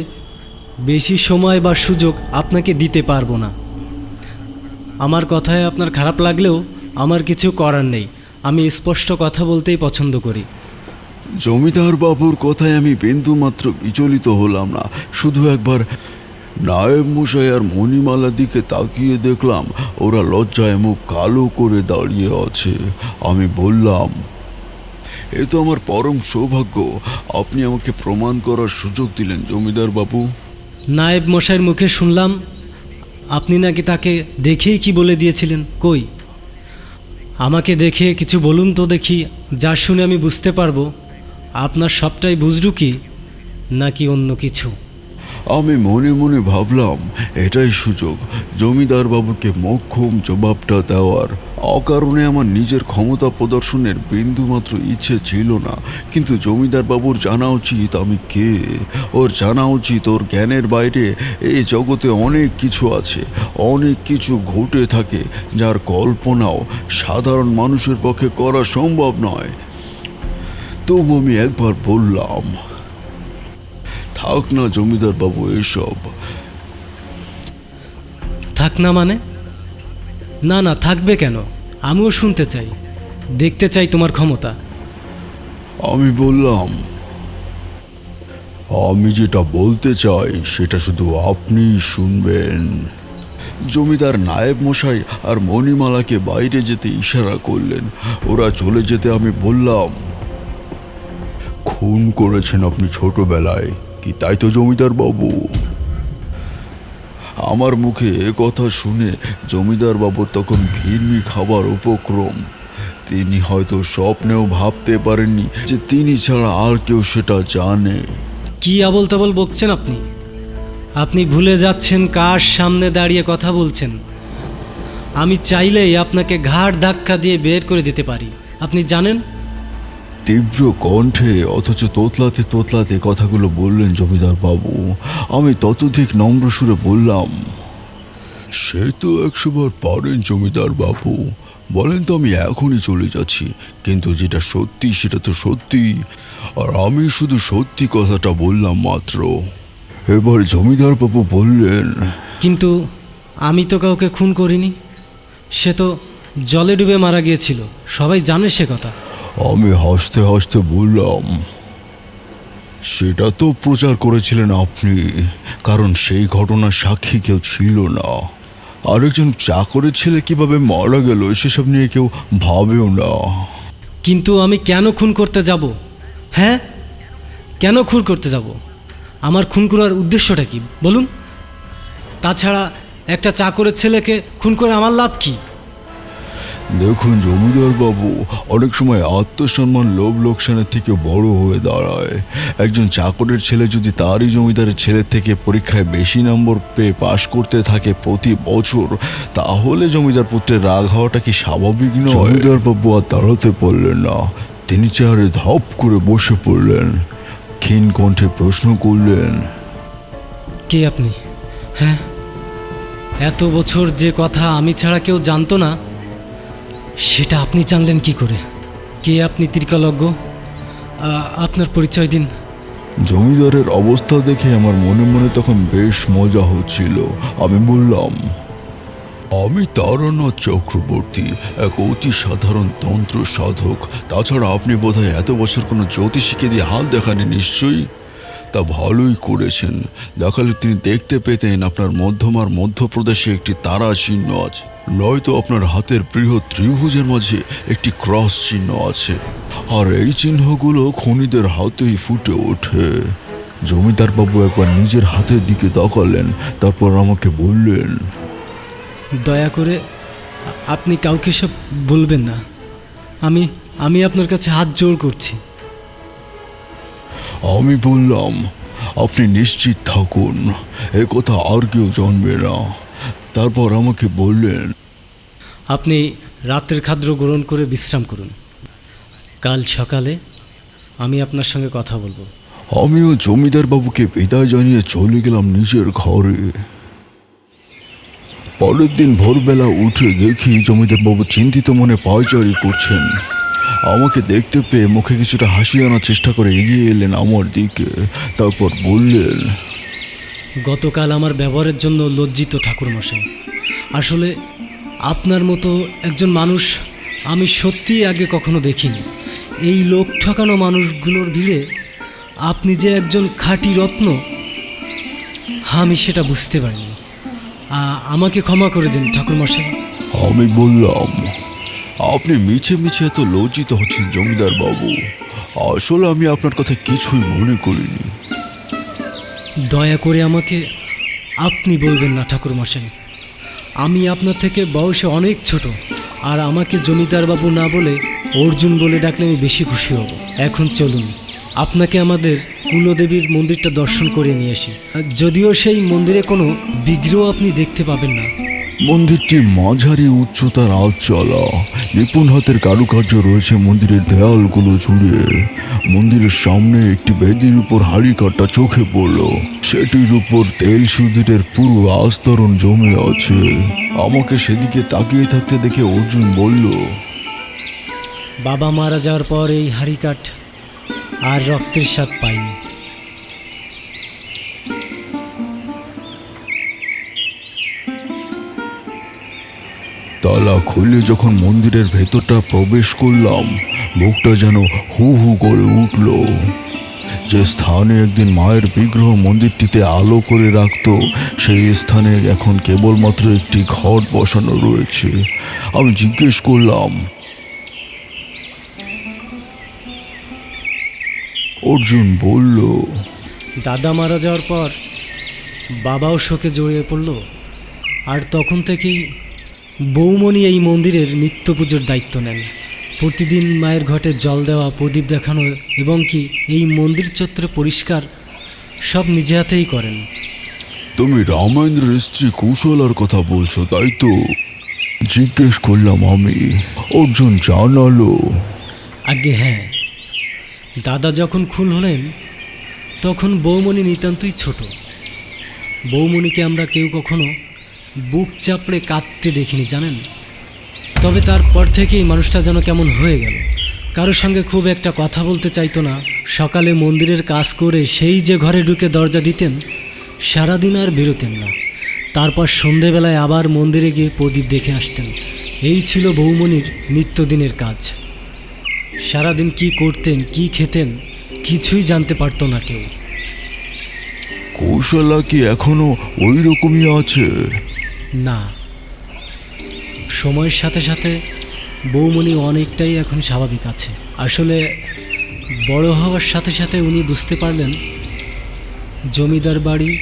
বেশি সময় বা সুযোগ আপনাকে দিতে পারবো না। আমার কথায় আপনার খারাপ লাগলেও আমার কিছু করার নেই। আমি স্পষ্ট কথা বলতেই পছন্দ করি। জমিদার বাবুর কথায় আমি বিন্দুমাত্র বিচলিত হলাম না। শুধু একবার নায়েব মশাই আর মণিমালার দিকে তাকিয়ে দেখলাম ওরা লজ্জায় মুখ কালো করে দাঁড়িয়ে আছে। আমি বললাম, এ তো আমার পরম সৌভাগ্য, আপনি আমাকে প্রমাণ করার সুযোগ দিলেন জমিদার বাবু। নায়েব মশাইয়ের মুখে শুনলাম আপনি নাকি তাকে দেখেই কি বলে দিয়েছিলেন। কই, আমাকে দেখে কিছু বলুন তো দেখি, যা শুনে আমি বুঝতে পারবো আপনার সবটাই বুজরুকি নাকি অন্য কিছু। আমি মনে মনে ভাবলাম এটাই সুযোগ জমিদার বাবুকে মোক্ষম জবাবটা দেওয়ার। অকারণে আমার নিজের ক্ষমতা প্রদর্শনের বিন্দুমাত্র ইচ্ছে ছিল না, কিন্তু জমিদার বাবুর জানা উচিত আমি কে। ওর জানা উচিত ওর জ্ঞানের বাইরে এই জগতে অনেক কিছু আছে, অনেক কিছু ঘটে থাকে যার কল্পনাও সাধারণ মানুষের পক্ষে করা সম্ভব নয়। তবু আমি একবার বললাম, থাক না জমিদার বাবু এসব, থাক না মানে? না না, থাকবে কেন? আমিও শুনতে চাই, দেখতে চাই তোমার ক্ষমতা। আমি বললাম, আমি যেটা বলতে চাই সেটা শুধু আপনিই শুনবেন। জমিদার নায়েব মশাই আর মণিমালাকে বাইরে যেতে ইশারা করলেন। ওরা চলে যেতে আমি বললাম, খুন করেছেন আপনি ছোটবেলায়, কি তাই তো জমিদার বাবু? আমার মুখে এ কথা শুনে জমিদার বাবু তখন ভিড়মি খাবার উপক্রম। তিনি হয়তো স্বপ্নেও ভাবতে পারেননি যে তিনি ছাড়া আর কেউ সেটা জানে। কি আবল তাবল বকছেন আপনি? আপনি ভুলে যাচ্ছেন কার সামনে দাঁড়িয়ে কথা বলছেন। আমি চাইলেই আপনাকে ঘাড় ধাক্কা দিয়ে বের করে দিতে পারি, আপনি জানেন। তীব্র কণ্ঠে অথচ তোতলাতে তোতলাতে কথাগুলো বললেন জমিদার বাবু। আমি ততোধিক নম্র সুরে বললাম, সে তো 100 বার পারেন জমিদার বাবু, বলেন তো আমি এখনই চলে যাচ্ছি, কিন্তু যেটা সত্যি সেটা তো সত্যি, আর আমি শুধু সত্যি কথাটা বললাম মাত্র। এবার জমিদার বাবু বললেন, কিন্তু আমি তো কাউকে খুন করিনি, সে তো জলে ডুবে মারা গিয়েছিল, সবাই জানে সে কথা। আমি হাসতে হাসতে বললাম, সেটা তো প্রচার করেছিলেন আপনি, কারণ সেই ঘটনার সাক্ষী কেউ ছিল না। আরেকজন চাকরের ছেলে কিভাবে মারা গেল সেসব নিয়ে কেউ ভাবেও না। কিন্তু আমি কেন খুন করতে যাব? হ্যাঁ, কেন খুন করতে যাব? আমার খুন করার উদ্দেশ্যটা কি বলুন? তাছাড়া একটা চাকরের ছেলেকে খুন করে আমার লাভ কি? দেখুন জমিদার বাবু, অনেক সময় আত্মসম্মান লোভ লোকসানের থেকে বড় হয়ে দাঁড়ায়। একজন চাকরের ছেলে যদি তারই জমিদারের ছেলের থেকে পরীক্ষায় বেশি নম্বর পেয়ে পাশ করতে থাকে প্রতি বছর, তাহলে জমিদার পুত্রের রাগ হওয়াটা কি স্বাভাবিক নয়? জমিদার বাবু আর দাঁড়াতে পারলেন না, তিনি চেয়ারে ধপ করে বসে পড়লেন। ক্ষীণ কণ্ঠে প্রশ্ন করলেন, কে আপনি? হ্যাঁ, এত বছর যে কথা আমি ছাড়া কেউ জানতো না, সেটা আপনি জানলেন কি করে? কে আপনি ত্রিকালজ্ঞ? আপনার পরিচয় দিন। জমিদারের অবস্থা দেখে আমার মনে মনে তখন বেশ মজা হচ্ছিল। আমি বললাম, আমি তারানাথ চক্রবর্তী, এক অতি সাধারণ তন্ত্র সাধক। তাছাড়া আপনি বোধহয় এত বছর কোনো জ্যোতিষীকে দিয়ে হাল দেখানি নিশ্চয়ই। তা ভালোই করেছেন, দেখালে তিনি দেখতে পেতেন আপনার মধ্যমার মধ্যপ্রদেশে একটি তারা চিহ্ন আছে, নয়তো আপনার হাতের বৃহৎ ত্রিভুজের মাঝে একটি ক্রস চিহ্ন আছে, আর এই চিহ্নগুলো খনিদের হাতেই ফুটে ওঠে। জমিদার বাবু একবার নিজের হাতের দিকে তাকালেন, তারপর আমাকে বললেন, দয়া করে আপনি কাউকে সব বলবেন না, আমি আপনার কাছে হাত জোড় করছি। আমি বললাম, আপনি নিশ্চিত থাকুন, এ কথা আর কেউ জানবে না। তারপর আমাকে বললেন, আপনি রাতের খাদ্য গ্রহণ করে বিশ্রাম করুন, কাল সকালে আমি আপনার সঙ্গে কথা বলবো। আমিও জমিদার বাবুকে বিদায় জানিয়ে চলে গেলাম নিজের ঘরে। পরের দিন ভোরবেলা উঠে দেখি জমিদার বাবু চিন্তিত মনে পায়চারি করছেন। আমাকে দেখতে পেয়ে মুখে কিছুটা হাসি আনার চেষ্টা করে এগিয়ে এলেন আমার দিকে। তারপর বললেন, গতকাল আমার ব্যবহারের জন্য লজ্জিত ঠাকুরমশাই। আসলে আপনার মতো একজন মানুষ আমি সত্যিই আগে কখনো দেখিনি। এই লোক ঠকানো মানুষগুলোর ভিড়ে আপনি যে একজন খাঁটি রত্ন, আমি সেটা বুঝতে পারিনি। আমাকে ক্ষমা করে দিন ঠাকুরমশাই। আমি বললাম, আপনি মিছে মিছে এত লজ্জিত হচ্ছেন জমিদার বাবু, আসলে আমি আপনার কথা কিছুই মনে করিনি। দয়া করে আমাকে আপনি বলবেন না ঠাকুরমশাই, আমি আপনার থেকে বয়সে অনেক ছোট, আর আমাকে জমিদার বাবু না বলে অর্জুন বলে ডাকলে আমি বেশি খুশি হব। এখন চলুন, আপনাকে আমাদের কুলদেবীর মন্দিরটা দর্শন করে নিয়ে আসি। যদিও সেই মন্দিরে কোনো বিগ্রহ আপনি দেখতে পাবেন না। মন্দিরটি মাঝারি উচ্চতার আটচালা, নিপুণ হাতের কারুকার্য রয়েছে মন্দিরের দেয়ালগুলো জুড়ে। মন্দিরের সামনে একটি বেদির উপর হাড়ি কাটা চোখে পড়ল, সেটির উপর তেল সুধীরের পুরো আস্তরণ জমে আছে। আমাকে সেদিকে তাকিয়ে থাকতে দেখে অর্জুন বলল, বাবা মারা যাওয়ার পর এই হাড়িকাঠ আর রক্তের স্বাদ পাইনি। তালা খুলে যখন মন্দিরের ভেতরটা প্রবেশ করলাম, বুকটা যেন হু হু করে উঠল। যে স্থানে একদিন মায়ের বিগ্রহ মন্দিরটিতে আলো করে রাখতো, সেই স্থানে এখন কেবলমাত্র একটি ঘট বসানো রয়েছে। আমি জিজ্ঞেস করলাম, অর্জুন বলল, দাদা মারা যাওয়ার পর বাবাও শোকে জড়িয়ে পড়ল, আর তখন থেকেই বৌমণি এই মন্দিরের নিত্য পুজোর দায়িত্ব নেন। প্রতিদিন মায়ের ঘটে জল দেওয়া, প্রদীপ দেখানো এবং কি এই মন্দির চত্বরে পরিষ্কার সব নিজে হাতেই করেন। তুমি রামেন্দ্রের স্ত্রী কৌশলার কথা বলছো, তাই তো? জিজ্ঞেস করলাম আমি। অর্জুন জানালো, আগে হ্যাঁ, দাদা যখন খুন হলেন তখন বৌমণি নিতান্তই ছোট। বৌমণিকে আমরা কেউ কখনো বুক চাপড়ে কাঁদতে দেখিনি জানেন। তবে তারপর থেকেই মানুষটা যেন কেমন হয়ে গেল, কারোর সঙ্গে খুব একটা কথা বলতে চাইতো না। সকালে মন্দিরের কাজ করে সেই যে ঘরে ঢুকে দরজা দিতেন, সারাদিন আর বেরোতেন না। তারপর সন্ধেবেলায় আবার মন্দিরে গিয়ে প্রদীপ দেখে আসতেন। এই ছিল বৌমণির নিত্যদিনের কাজ। সারাদিন কি করতেন, কি খেতেন, কিছুই জানতে পারতো না কেউ। কৌশলা কি এখনো ওই রকমই আছে? না, সময়ের সাথে সাথে বৌমণি অনেকটাই এখন স্বাভাবিক আছে। আসলে বড় হওয়ার সাথে সাথে উনি বুঝতে পারলেন জমিদার বাড়ির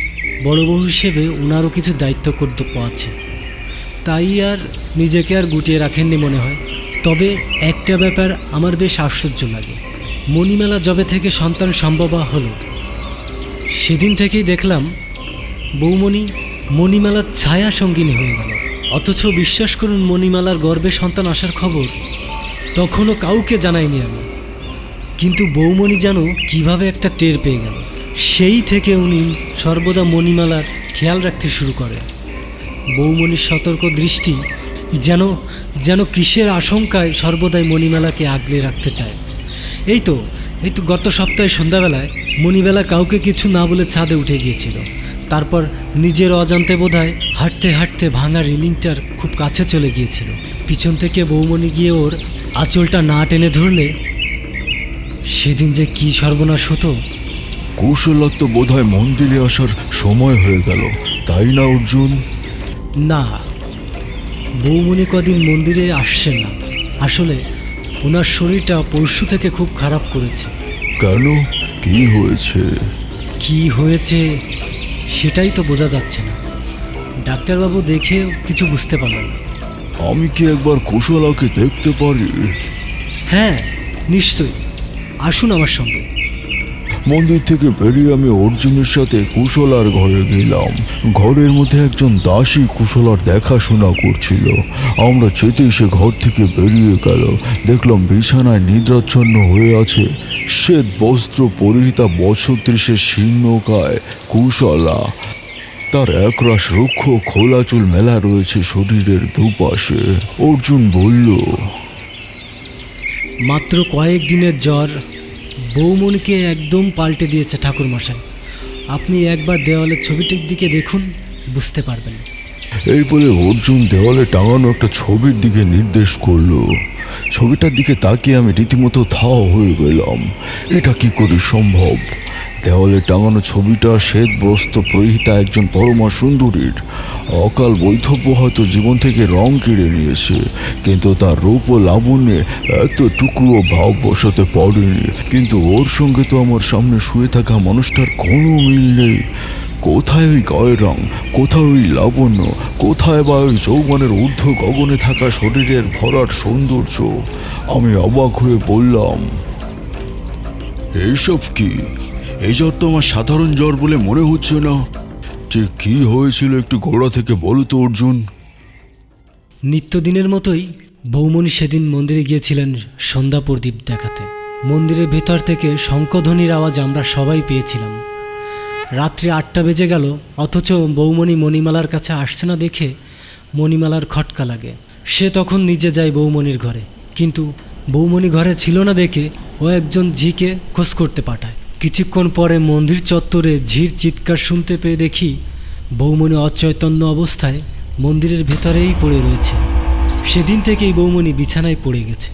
বড় বউ হিসেবে ওনারও কিছু দায়িত্ব কর্তব্য আছে, তাই আর নিজেকে আর গুটিয়ে রাখেননি মনে হয়। তবে একটা ব্যাপার আমার বেশ আশ্চর্য লাগে, মণিমেলা যবে থেকে সন্তান সম্ভব হলো, সেদিন থেকেই দেখলাম বৌমণি মণিমেলার ছায়া সঙ্গিনী হয়ে গেল। অথচ বিশ্বাস করুন, মণিমেলার গর্ভে সন্তান আসার খবর তখনও কাউকে জানাইনি আমি, কিন্তু বৌমণি যেন কিভাবে একটা টের পেয়ে গেল। সেই থেকে উনি সর্বদা মণিমেলার খেয়াল রাখতে শুরু করে। বৌমণির সতর্ক দৃষ্টি যেন যেন কিসের আশঙ্কায় সর্বদাই মণিমেলাকে আগলে রাখতে চায়। এই তো গত সপ্তাহে সন্ধ্যাবেলায় মণিমেলা কাউকে কিছু না বলে ছাদে উঠে গিয়েছিল। তারপর নিজের অজান্তে বোধহয় হাঁটতে হাঁটতে ভাঙা রেলিংটার খুব কাছে চলে গিয়েছিল। পিছন থেকে বৌমণি গিয়ে ওর আঁচলটা না টেনে ধরলে সেদিন যে কি সর্বনাশ হতো। কৌশলার তো বোধহয় মন্দিরে আসার সময় হয়ে গেল, তাই না অর্জুন? না, বৌমণি কদিন মন্দিরে আসছেন না। আসলে ওনার শরীরটা পরশু থেকে খুব খারাপ করেছে। কেন, কি হয়েছে? কি হয়েছে সেটাই তো বোঝা যাচ্ছে না। ডাক্তারবাবু দেখেও কিছু বুঝতে পারলেন না। আমি কি একবার কৌশলাকে দেখতে পারি? হ্যাঁ নিশ্চয়ই, আসুন আমার সঙ্গে। মন্দির থেকে বেরিয়ে আমি অর্জুনের সাথে কুশলার ঘরে গেলাম। ঘরের মধ্যে একজন দাসী কুশলার দেখাশোনা করছিল। আমরা যেতেই সে ঘর থেকে বেরিয়ে গেল। দেখলাম বিছানায় নিদ্রাচ্ছন্ন হয়ে আছে শ্বেত বস্ত্র পরিহিতা বছর 30-এর শীর্ণকায় কুশলা। তার একরাশ রুক্ষ খোলা চুল মেলা রয়েছে শরীরের দুপাশে। অর্জুন বলল, মাত্র কয়েক দিনের জ্বর বৌমণিকে একদম পাল্টে দিয়েছে ঠাকুরমশাই। আপনি একবার দেওয়ালের ছবিটির দিকে দেখুন, বুঝতে পারবেন। এই বলে অর্জুন দেওয়ালে টাঙানো একটা ছবির দিকে নির্দেশ করলো। ছবিটার দিকে তাকিয়ে আমি রীতিমতো থাও হয়ে গেলাম। এটা কি করে সম্ভব? দেওয়ালে টাঙানো ছবিটা শ্বেত বস্ত্র পরিহিতা একজন পরমা সুন্দরীর। অকাল বৈধব্য হয়তো জীবন থেকে রং কেড়ে নিয়েছে, কিন্তু তার রূপ ও লাবণ্যে এতটুকুও ভাব বসাতে পারেনি। কিন্তু ওর সঙ্গে তো আমার সামনে শুয়ে থাকা মানুষটার কোনো মিল নেই। কোথায় ওই গায়ের রং, কোথায় ওই লাবণ্য, কোথায় বা ওই যৌবনের ঊর্ধ্ব গগনে থাকা শরীরের ভরাট সৌন্দর্য? আমি অবাক হয়ে বললাম, এইসব কি? এই জ্বর তো আমার সাধারণ জ্বর বলে মনে হচ্ছে না। যে কি হয়েছিল একটু গোড়া থেকে বলো তো অর্জুন। নিত্যদিনের মতোই বৌমণি সেদিন মন্দিরে গিয়েছিলেন সন্ধ্যা প্রদীপ দেখাতে। মন্দিরের ভেতর থেকে শঙ্খধ্বনির আওয়াজ আমরা সবাই পেয়েছিলাম। রাত্রি 8টা বেজে গেল, অথচ বৌমণি মণিমালার কাছে আসছে না দেখে মণিমালার খটকা লাগে। সে তখন নিজে যায় বৌমণির ঘরে, কিন্তু বৌমণি ঘরে ছিল না দেখে ও একজন ঝিকে খোঁজ করতে পাঠায়। কিছুক্ষণ পরে মন্দির চত্বরে ঝির চিৎকার শুনতে পেয়ে দেখি বৌমণি অচৈতন্য অবস্থায় মন্দিরের ভেতরেই পড়ে রয়েছে। সেদিন থেকেই বৌমণি বিছানায় পড়ে গেছে,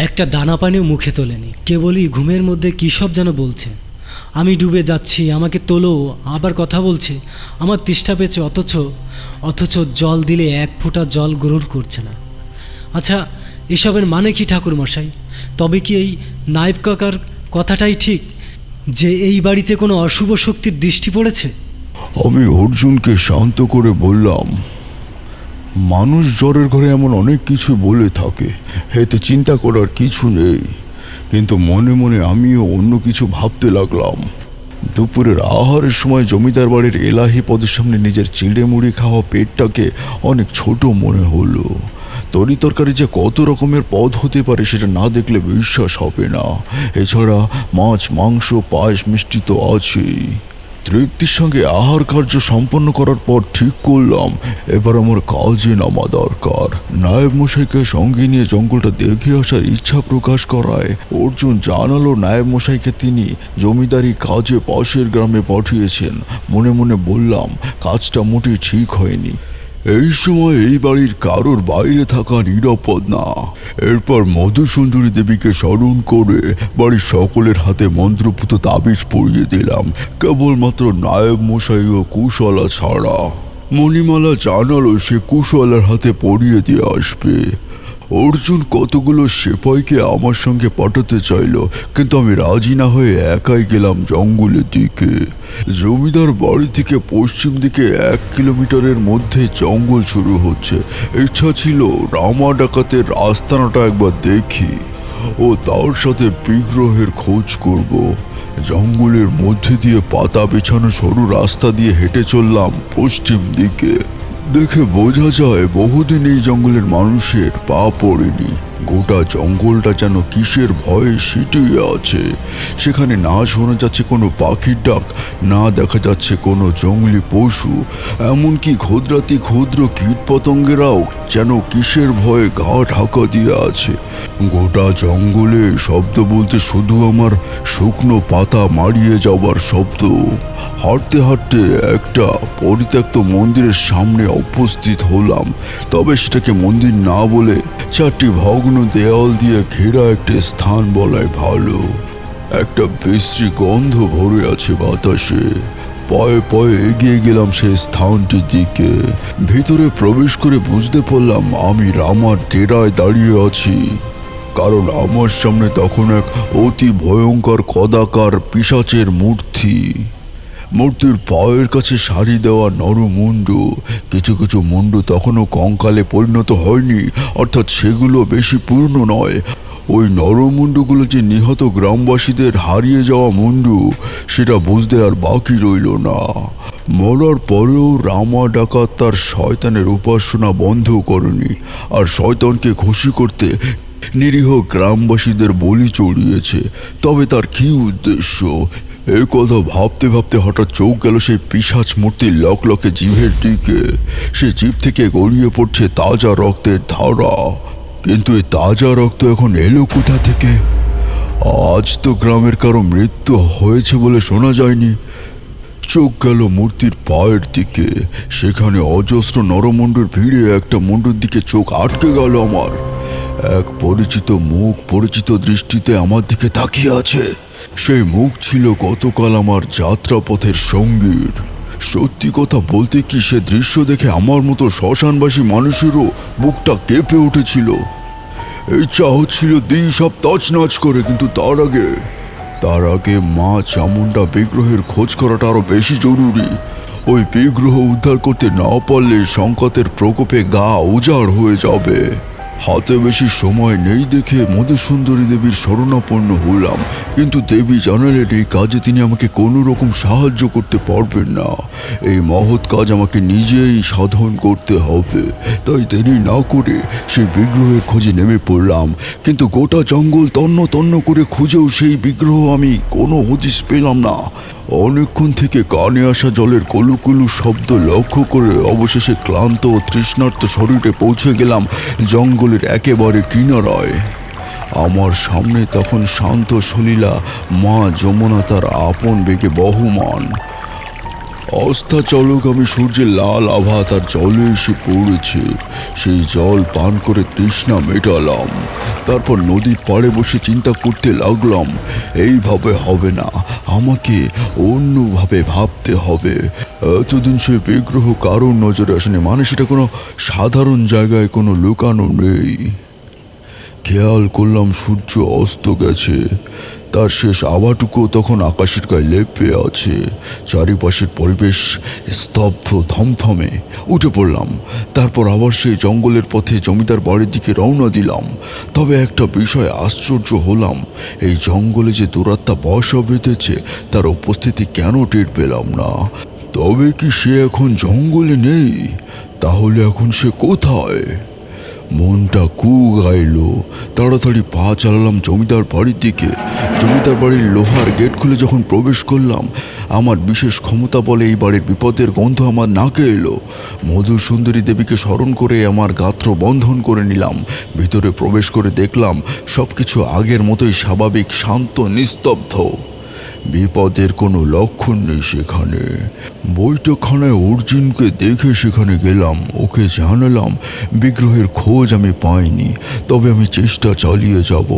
একটা দানা পানিও মুখে তোলেনি, কেবলই ঘুমের মধ্যে কী সব যেন বলছে। আমি ডুবে যাচ্ছি, আমাকে তোলো, আবার কথা বলছে, আমার তেষ্টা পেয়েছে, অথচ জল দিলে এক ফোঁটা জল গ্রহণ করছে না। আচ্ছা, এসবের মানে কি ঠাকুরমশাই? তবে কি এই নায়েব কাকার কথাটাই ঠিক যে এই বাড়িতে কোনো অশুভ শক্তির দৃষ্টি পড়েছে? আমি অর্জুনকে শান্ত করে বললাম, মানুষ জ্বরের ঘরে এমন অনেক কিছু বলে থাকে, এতে চিন্তা করার কিছু নেই। কিন্তু মনে মনে আমিও অন্য কিছু ভাবতে লাগলাম। দুপুরের আহারের সময় জমিদার বাড়ির এলাহি পদের সামনে নিজের চিড়ে মুড়ি খাওয়া পেটটাকে অনেক ছোট মনে হলো। তরি তরকারি যে কত রকমের পদ হতে পারে সেটা না দেখলে বিশ্বাস হবে না। এছাড়া মাছ, মাংস, পায়েস, মিষ্টি তো আছেই। তৃপ্তির সঙ্গে আহার কার্য সম্পন্ন করার পর ঠিক করলাম এবার আমার কাজে নামা দরকার। নায়েব মশাইকে সঙ্গে নিয়ে জঙ্গলটা দেখে আসার ইচ্ছা প্রকাশ করায় অর্জুন জানালো নায়েব মশাইকে তিনি জমিদারি কাজে পাশের গ্রামে পাঠিয়েছেন। মনে মনে বললাম, কাজটা মোটেই ঠিক হয়নি। এই সময় এই বাড়ির কারোর বাইরে থাকা নিরাপদ না। এরপর মধুসুন্দরী দেবীকে স্মরণ করে বাড়ির সকলের হাতে মন্ত্রপুত তাবিজ পরিয়ে দিলাম, কেবলমাত্র নায়েব মশাই ও কুশলা ছাড়া। মণিমালা জানালো সে কুশলার হাতে পরিয়ে দিয়ে আসবে। অর্জুন কতগুলো সেপাইকে আমার সঙ্গে পাঠাতে চাইল, কিন্তু আমি রাজি না হয়ে একাই গেলাম জঙ্গলের দিকে। জমিদার বাড়ি থেকে পশ্চিম দিকে 1 কিলোমিটারের মধ্যে জঙ্গল শুরু হচ্ছে। ইচ্ছা ছিল রামা ডাকাতের আস্তানাটা একবার দেখি ও তার সাথে বিগ্রহের খোঁজ করব। জঙ্গলের মধ্যে দিয়ে পাতা বিছানো সরু রাস্তা দিয়ে হেঁটে চললাম পশ্চিম দিকে। দেখে বোঝা যায় বহুদিন এই জঙ্গলের মানুষের পা পড়েনি। গোটা জঙ্গলটা যেন কিসের ভয়ে সিটিয়ে আছে। সেখানে না শোনা যাচ্ছে কোনো পাখির ডাক, না দেখা যাচ্ছে কোনো জঙ্গলি পশু, এমনকি ক্ষুদ্রাতি ক্ষুদ্র কীট পতঙ্গেরাও যেন কিসের ভয়ে গা ঢাকা দিয়ে আছে। গোটা জঙ্গলে শব্দ বলতে শুধু আমার শুকনো পাতা মারিয়ে যাওয়ার শব্দ। হাঁটতে হাঁটতে একটা পরিত্যক্ত মন্দিরের সামনে উপস্থিত হলাম, তবে সেটাকে মন্দির না বলে 4টি ভগ্ন দেওয়াল দিয়ে ঘেরা একটা স্থান বলাই ভালো। একটা বিশ্রী গন্ধ ভরে আছে বাতাসে। পায়ে পায়ে এগিয়ে গেলাম সেই স্থানটির দিকে। ভিতরে প্রবেশ করে বুঝতে পারলাম আমি রামার ডেরায় দাঁড়িয়ে আছি, কারণ আমার সামনে তখন এক অতি ভয়ঙ্কর কদাকার পিশাচের মূর্তি। মূর্তির পায়ের কাছে সারি দেওয়া নরমুণ্ডু। কিছু কিছু মুণ্ডু তখনও কঙ্কালে পরিণত হয়নি, অর্থাৎ সেগুলো বেশি পুরনো নয়। ওই নরমুণ্ডুগুলো যে নিহত গ্রামবাসীদের হারিয়ে যাওয়া মুণ্ডু, সেটা বুঝতে আর বাকি রইল না। মরার পরেও রামা ডাকাত তার শয়তানের উপাসনা বন্ধ করেনি, আর শয়তানকে খুশি করতে নিরীহ গ্রামবাসীদের বলি চড়িয়েছে। তবে তার কী উদ্দেশ্য? এই কথা ভাবতে ভাবতে হঠাৎ চোখ গেল সেই পিশাচ মূর্তির লকলকে জিভের দিকে। সে জিভ থেকে গড়িয়ে পড়ছে তাজা রক্তের ধারা। কিন্তু এই তাজা রক্ত এখন এলো কোথা থেকে? আজ তো গ্রামের কারো মৃত্যু হয়েছে বলে শোনা যায়নি। চোখ গেল মূর্তির পায়ের দিকে। সেখানে অজস্র নরমুণ্ডুর ভিড়ে একটা মুণ্ডুর দিকে চোখ আটকে গেল আমার। এক পরিচিত মুখ পরিচিত দৃষ্টিতে আমার দিকে তাকিয়ে আছে। সেই মুখ ছিল গতকাল আমার যাত্রাপথের সঙ্গীর। সত্যি কথা বলতে কি, সে দৃশ্য দেখে আমার মতো শ্মশানবাসী মানুষেরও বুকটা কেঁপে উঠেছিল। ইচ্ছা হচ্ছিল দিন সব তছনছ করে, কিন্তু তার আগে মা চামুণ্ডা বিগ্রহের খোঁজ করাটা আরো বেশি জরুরি। ওই বিগ্রহ উদ্ধার করতে না পারলে সংকটের প্রকোপে গা উজাড় হয়ে যাবে। হাতে বেশি সময় নেই দেখে মধুসুন্দরী দেবীর শরণাপন্ন হলাম, কিন্তু দেবী জানালেন এই কাজে তিনি আমাকে কোনো রকম সাহায্য করতে পারবেন না। এই মহৎ কাজ আমাকে নিজেই সাধন করতে হবে। তাই দেরি না করে সেই বিগ্রহের খোঁজে নেমে পড়লাম। কিন্তু গোটা জঙ্গল তন্ন তন্ন করে খুঁজেও সেই বিগ্রহ আমি কোনো হদিশ পেলাম না। অনেকক্ষণ থেকে কানে আসা জলের কুলুকুলু শব্দ লক্ষ্য করে অবশেষে ক্লান্ত ও তৃষ্ণার্ত শরীরে পৌঁছে গেলাম জঙ্গলের একেবারে কিনারায়। আমার সামনে তখন শান্ত সলীলা মা যমুনা তার আপন বেগে বহমান। অস্তা চলক আমি সূর্যের লাল আভা তার জলে এসে পড়েছে। সেই জল পান করে তৃষ্ণা মেটালাম। তারপর নদীর পাড়ে বসে চিন্তা করতে লাগলাম, এইভাবে হবে না, আমাকে অন্যভাবে ভাবতে হবে। এতদিন সে বিগ্রহ কারোর নজরে আসেনি, মানে সেটা কোনো সাধারণ জায়গায় কোনো লুকানো নেই। খেয়াল করলাম সূর্য অস্ত গেছে, তার শেষ আভাটুকু তখন আকাশের গায়ে লেপে আছে। চারিপাশের পরিবেশ স্তব্ধ, থমথমে। উঠে পড়লাম, তারপর আবার সেই জঙ্গলের পথে জমিদার বাড়ির দিকে রওনা দিলাম। তবে একটা বিষয় আশ্চর্য হলাম, এই জঙ্গলে যে দুরাত্মা বসা বেঁধেছে তার উপস্থিতি কেন টের পেলাম না। তবে কি সে এখন জঙ্গলে নেই? তাহলে এখন সে কোথায়? মনটা কু গাইল। তাড়াতাড়ি পা চালালাম জমিদার বাড়ির দিকে। জমিদার বাড়ির লোহার গেট খুলে যখন প্রবেশ করলাম, আমার বিশেষ ক্ষমতা বলে এই বাড়ির বিপদের গন্ধ আমার নাকে এলো। মধুসুন্দরী দেবীকে স্মরণ করে আমার গাত্র বন্ধন করে নিলাম। ভিতরে প্রবেশ করে দেখলাম সব কিছু আগের মতোই স্বাভাবিক, শান্ত, নিস্তব্ধ। বিপদের কোনো লক্ষণ নেই সেখানে। বৈঠকখানায় অর্জুনকে দেখে সেখানে গেলাম। ওকে জানালাম বিগ্রহের খোঁজ আমি পাইনি, তবে আমি চেষ্টা চালিয়ে যাব।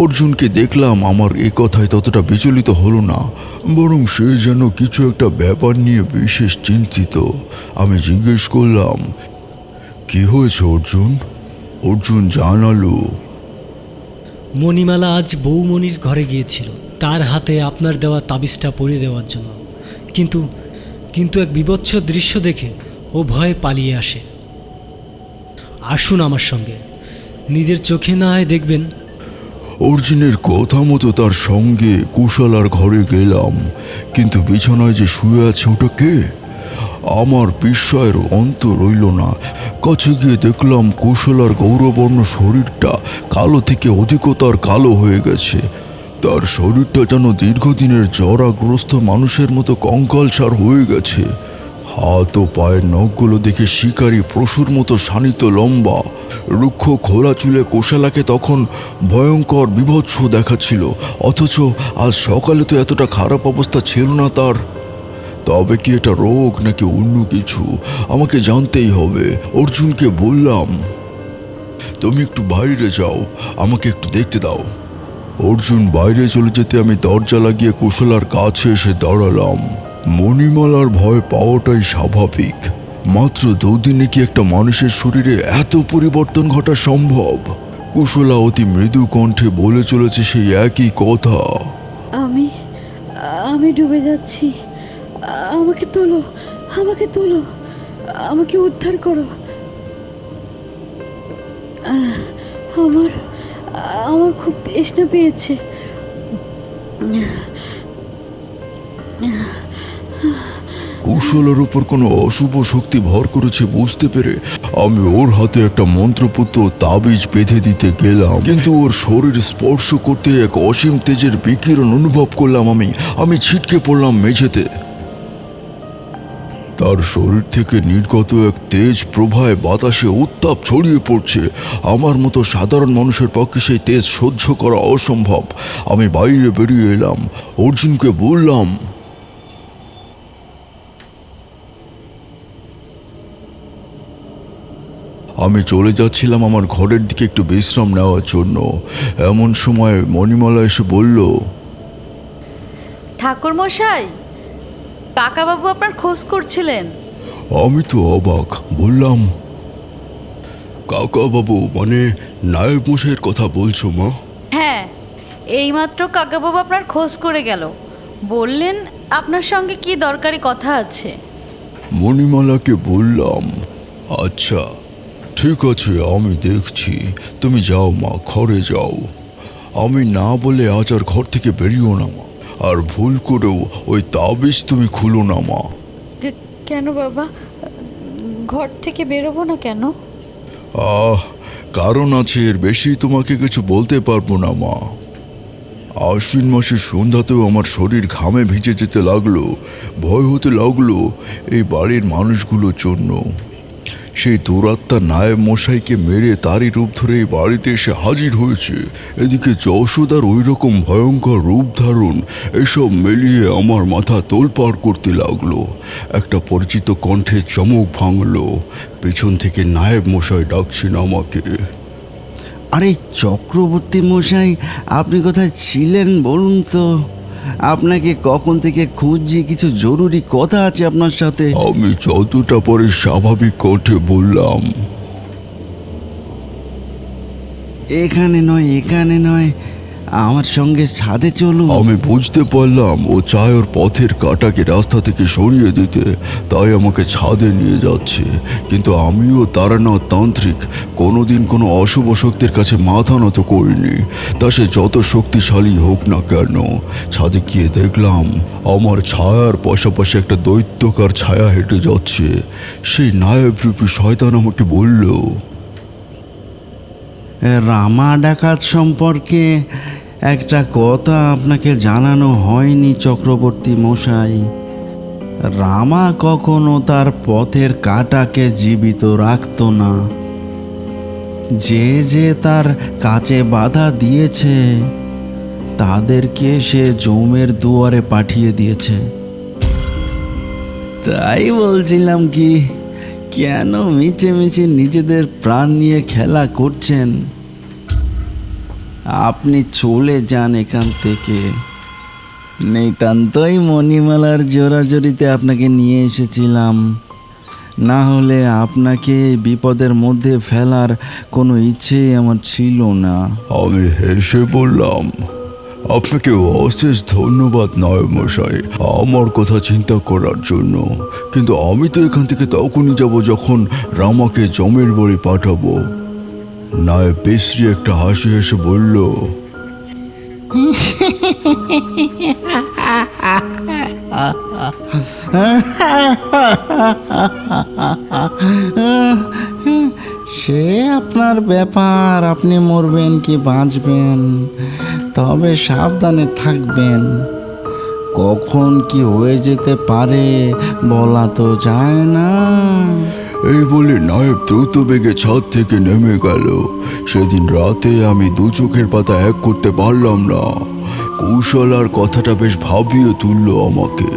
অর্জুনকে দেখলাম আমার এ কথায় ততটা বিচলিত হলো না, বরং সে যেন কিছু একটা ব্যাপার নিয়ে বিশেষ চিন্তিত। আমি জিজ্ঞেস করলাম, কি হয়েছে অর্জুন? অর্জুন জানালো, মণিমালা আজ বৌমণির ঘরে গিয়েছিল তার হাতে আপনার দেওয়া তাবিজটা পরিয়ে দেওয়ার জন্য, কিন্তু কিন্তু এক বিভৎস দৃশ্য দেখে ও ভয়ে পালিয়ে আসে। আসুন আমার সঙ্গে, নিজের চোখে না হয় দেখবেন। অর্জুনের কথা মতো তার সঙ্গে কুশলার ঘরে গেলাম, কিন্তু বিছানায় যে শুয়ে আছে ওটা কে? আমার বিস্ময়ের অন্ত রইল না। কাছে গিয়ে দেখলাম কুশলার গৌরবর্ণ শরীরটা কালো থেকে অধিকতর কালো হয়ে গেছে। তার শরীরটা যেন দীর্ঘদিনের জরাগ্রস্ত মানুষের মতো কঙ্কালসার হয়ে গেছে। হাত ও পায়ের নখগুলো দেখে শিকারী পশুর মতো শানিত, লম্বা। রুক্ষ খোলা চুলে কোশালাকে তখন ভয়ঙ্কর বিভৎস দেখাচ্ছিল, অথচ আজ সকালে তো এতটা খারাপ অবস্থা ছিল না তার। তবে কি এটা রোগ নাকি অন্য কিছু, আমাকে জানতেই হবে। অর্জুনকে বললাম, তুমি একটু বাইরে যাও, আমাকে একটু দেখতে দাও। অর্জুন বাইরে চলে যেতে আমি দরজা লাগিয়ে কুশলার কাছে এসে দাঁড়ালাম। মণিমালার ভয় পাওয়াটাই স্বাভাবিক। মাত্র দুদিনে কি একটা মানুষের শরীরে এত পরিবর্তন ঘটা সম্ভব? কুশলা অতি মৃদু কণ্ঠে বলে চলেছে সেই একই কথা। আমি আমি ডুবে যাচ্ছি, আমাকে তোলো, আমাকে তোলো, আমাকে উদ্ধার করো। আমার আমার খুব তৃষ্ণা পেয়েছে। কুশলার উপর কোনো অশুভ শক্তি ভর করেছে বুঝতে পেরে আমি ওর হাতে একটা মন্ত্রপুত্র তাবিজ বেঁধে দিতে গেলাম, কিন্তু ওর শরীর স্পর্শ করতে এক অসীম তেজের বিকিরণ অনুভব করলাম। আমি ছিটকে পড়লাম মেঝেতে। তার শরীর থেকে নির্গত এক তেজ প্রবাহে বাতাসে উত্তাপ ছড়িয়ে পড়ছে। আমার মতো সাধারণ মানুষের পক্ষে সেই তেজ সহ্য করা অসম্ভব। আমি বাইরে বেরিয়ে এলাম। অর্জুনকে বললাম, আমি চলে যাচ্ছিলাম আমার ঘরের দিকে একটু বিশ্রাম নেওয়ার জন্য। এমন সময় মণিমালা এসে বলল, ঠাকুরমশাই, কাকাবাবু আপনার খোঁজ করছিলেন। আমি তো অবাক। বললাম, কাকা বাবু মানে নায়ক মশাইয়ের কথা বলছো মা? হ্যাঁ, এইমাত্র কাকাবাবু আপনার খোঁজ করে গেল, বললেন আপনার সঙ্গে কি দরকারি কথা আছে। মণিমালাকে বললাম, আচ্ছা ঠিক আছে, আমি দেখছি। তুমি যাও মা, ঘরে যাও। আমি না বলে আজ আর ঘর থেকে বেরিও না মা, আর ভুল করেও ওই তাবিজ তুমি খুলো না মা। কেন বাবা, ঘর থেকে বেরোবো না কেন? কারণ আছে, এর বেশি তোমাকে কিছু বলতে পারবো না মা। আশ্বিন মাসের সন্ধ্যাতেও আমার শরীর ঘামে ভিজে যেতে লাগলো। ভয় হতে লাগলো এই বাড়ির মানুষগুলোর জন্য। সেই দুরাত্মা নায়েব মশাইকে মেরে তারই রূপ ধরে এই বাড়িতে এসে হাজির হয়েছে। এদিকে যশোদার ওই রকম ভয়ঙ্কর রূপ ধারণ, এসব মিলিয়ে আমার মাথা তোলপাড় করতে লাগলো। একটা পরিচিত কণ্ঠে চমক ভাঙলো, পেছন থেকে নায়েব মশাই ডাকছেন আমাকে। আরে চক্রবর্তী মশাই, আপনি কোথায় ছিলেন বলুন তো? আপনাকে কখন থেকে খুঁজছি, কিছু জরুরি কথা আছে আপনার সাথে। আমি যতটা পরে স্বাভাবিক কণ্ঠে বললাম, এখানে নয়, এখানে নয়, আমার সঙ্গে ছাদে চলুন। আমি বুঝতে পারলাম ও চায় ওর পথের কাঁটাকে রাস্তা থেকে সরিয়ে দিতে, তাই আমাকে ছাদে নিয়ে যাচ্ছে। কিন্তু আমিও তারানাথ তান্ত্রিক, কোনোদিন কোনো অশুভ শক্তির কাছে মাথা নত করিনি, তা সে যত শক্তিশালী হোক না কেন। ছাদে গিয়ে দেখলাম আমার ছায়ার পাশাপাশি একটা দৈত্যকার ছায়া হেঁটে যাচ্ছে। সেই নায়েব রূপী শয়তান আমাকে বলল, রামা ডাকাত সম্পর্কে একটা কথা আপনাকে জানানো হয়নি চক্রবর্তী মশাই। রামা কখনো তার পথের কাঁটাকে জীবিত রাখত না। যে যে তার কাছে বাধা দিয়েছে তাদেরকে সে জমের দুয়ারে পাঠিয়ে দিয়েছে। তাই বলছিলাম কি, কেন মিছে মিছে নিজেদের প্রাণ নিয়ে খেলা করছেন? আপনি চলে যান এখান থেকে। নিতান্তই মণিমালার জোরাজোরিতে আপনাকে নিয়ে এসেছিলাম, না হলে আপনাকে বিপদের মধ্যে ফেলার কোনো ইচ্ছেই আমার ছিল না। আমি হেসে বললাম, আপনাকে অশেষ ধন্যবাদ নায়েব মশাই আমার কথা চিন্তা করার জন্য। কিন্তু আমি তো এখান থেকে তখনই যাব যখন রামাকে জমের বাড়ি পাঠাবো। নায়েব বিশ্রী একটা হাসি হেসে বলল, সে আপনার ব্যাপার, আপনি মরবেন কি বাঁচবেন, তবে সাবধানে থাকবেন। কখন কি হয়ে যেতে পারে বলা তো যায় না। এই বলে নায়েব দ্রুত বেগে ছাদ থেকে নেমে গেল। সেদিন রাতে আমি দু চোখের পাতা এক করতে পারলাম না। কৌশল আর কথাটা বেশ ভাবিয়ে তুলল আমাকে।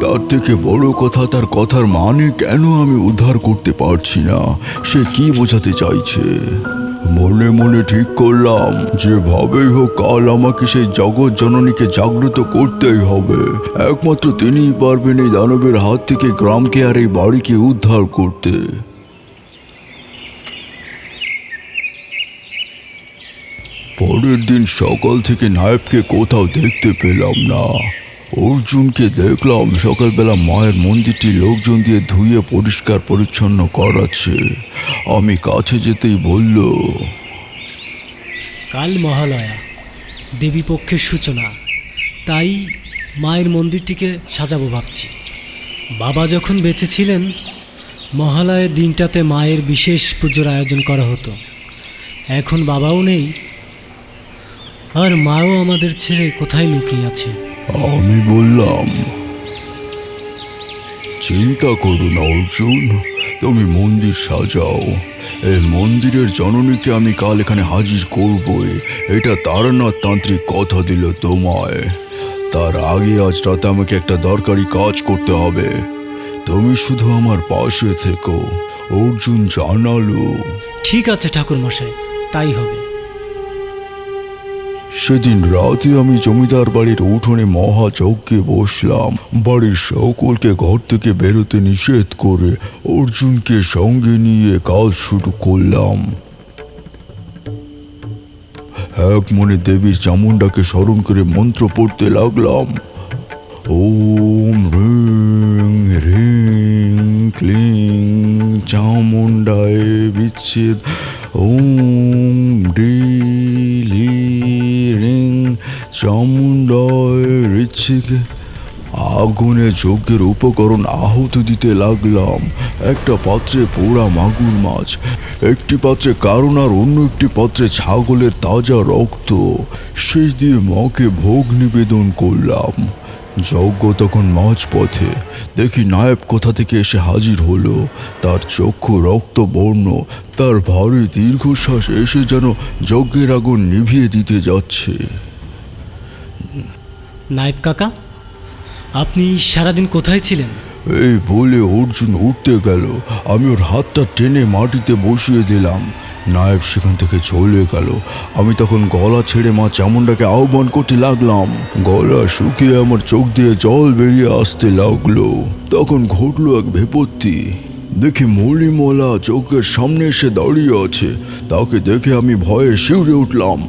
তার থেকে বড় কথা, তার কথার মানে কেন আমি উদ্ধার করতে পারছি না, সে কি বোঝাতে চাইছে। মনে মনে ঠিক করলাম যেভাবেই হোক কাল আমাকে সেই জগৎ জননীকে জাগ্রত করতেই হবে। একমাত্র তিনিই পারবেন এই দানবের হাত থেকে গ্রামকে আর এই বাড়িকে উদ্ধার করতে। পরের দিন সকাল থেকে নায়েবকে কোথাও দেখতে পেলাম না। অর্জুনকে দেখলাম সকালবেলা মায়ের মন্দিরটি লোকজন দিয়ে ধুয়ে পরিষ্কার পরিচ্ছন্ন করাচ্ছে। আমি কাছে যেতেই বলল, কাল মহালয়া, দেবীপক্ষের সূচনা, তাই মায়ের মন্দিরটিকে সাজাবো ভাবছি। বাবা যখন বেঁচে ছিলেন মহালয়ের দিনটাতে মায়ের বিশেষ পুজোর আয়োজন করা হতো। এখন বাবাও নেই, আর মাও আমাদের ছেড়ে কোথায় লুকিয়ে আছে। আমি বললাম, চিন্তা করো না অর্জুন, তুমি মন্দির সাজাও। এই মন্দিরের জননীকে আমি কাল এখানে হাজির করবই, এটা তারানাথ তান্ত্রিক কথা দিল তোমায়। তার আগে আজ রাতে আমাকে একটা দরকারি কাজ করতে হবে, তুমি শুধু আমার পাশে থেকো। অর্জুন জানালো। ঠিক আছে ঠাকুর মশাই, তাই হবে। সেদিন রাতে আমি জমিদার বাড়ির উঠোনে মহাযজ্ঞে বসলাম। বাড়ির সকলকে ঘর থেকে বেরোতে নিষেধ করে অর্জুনকে সঙ্গে নিয়ে কাজ শুরু করলাম। এক মনে দেবী চামুন্ডাকে স্মরণ করে মন্ত্র পড়তে লাগলাম। ওম হ্রিং হ্রিং ক্লিং চামুন্ডায় বিচ্ছেদ। ওম ডিলি রিং চামুন্ডায় ঋচ্ছিক। আগুনে যজ্ঞের উপকরণ আহুতি দিতে লাগলাম। একটা পাত্রে পোড়া মাগুর মাছ, একটি পাত্রে কারণ আর অন্য একটি পাত্রে ছাগলের তাজা রক্ত, সেই দিয়ে মাকে ভোগ নিবেদন করলাম। যজ্ঞ তখন মাঝপথে, দেখি নায়েব কোথা থেকে এসে হাজির হলো। তার চক্ষু রক্তবর্ণ, তার ভারী দীর্ঘশ্বাস এসে যেন যজ্ঞের আগুন নিভিয়ে দিতে যাচ্ছে। নায়েব কাকা, আপনি সারাদিন কোথায় ছিলেন? এই বলে অর্জুন উঠতে গেল, আমি ওর হাতটা টেনে মাটিতে বসিয়ে দিলাম। নায়েব সেখান থেকে চলে গেল। আমি তখন গলা ছেড়ে মা চামুন্ডাকে আহ্বান করতে লাগলাম। গলা শুকিয়ে আমার চোখ দিয়ে জল বেরিয়ে আসতে লাগলো। তখন ঘটলো এক বিপত্তি। দেখি মণিমালা চোখের সামনে এসে দাঁড়িয়ে আছে। তাকে দেখে আমি ভয়ে শিউরে উঠলাম।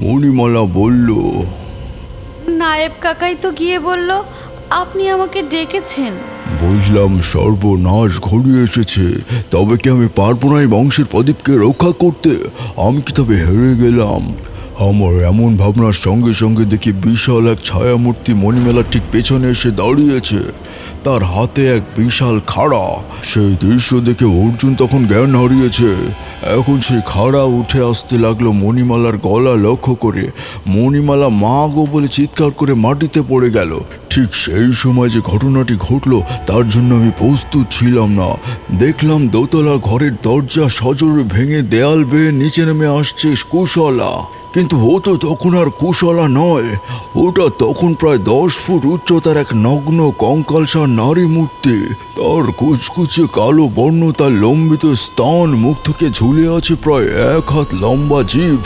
মণিমালা বলল, নায়েব কাকাই তো গিয়ে বলল আপনি আমাকে ডেকেছেন। বুঝলাম সর্বনাশ ঘনিয়ে এসেছে। তবে কি আমি পারবো না এই বংশের প্রদীপকে রক্ষা করতে? আমি কি তবে হেরে গেলাম? আমার এমন ভাবনার সঙ্গে সঙ্গে দেখি বিশাল এক ছায়ামূর্তি মণিমেলার ঠিক পেছনে এসে দাঁড়িয়েছে। তার হাতে এক বিশাল খাড়া। সেই দৃশ্য দেখে অর্জুন তখন জ্ঞান হারিয়েছে। এখন সেই খাড়া উঠে আসতে লাগলো মণিমালার গলা লক্ষ্য করে। মণিমালা মা গো বলে চিৎকার করে মাটিতে পড়ে গেল। ঠিক সেই সময় যে ঘটনাটি ঘটলো তার জন্য আমি প্রস্তুত ছিলাম না। দেখলাম দোতলার ঘরের দরজা সজোরে ভেঙে দেয়াল বেয়ে নিচে নেমে আসছে কুশলা। কিন্তু ও তো তখন আর কুশলা নয়, ওটা তখন প্রায় 10 ফুট উচ্চতার এক নগ্ন কঙ্কালসার নারী মূর্তি। তার কুচকুচে কালো বর্ণ, তার লম্বিত স্তন, মুখ থেকে ঝুলে আছে প্রায় 1 হাত লম্বা জিভ।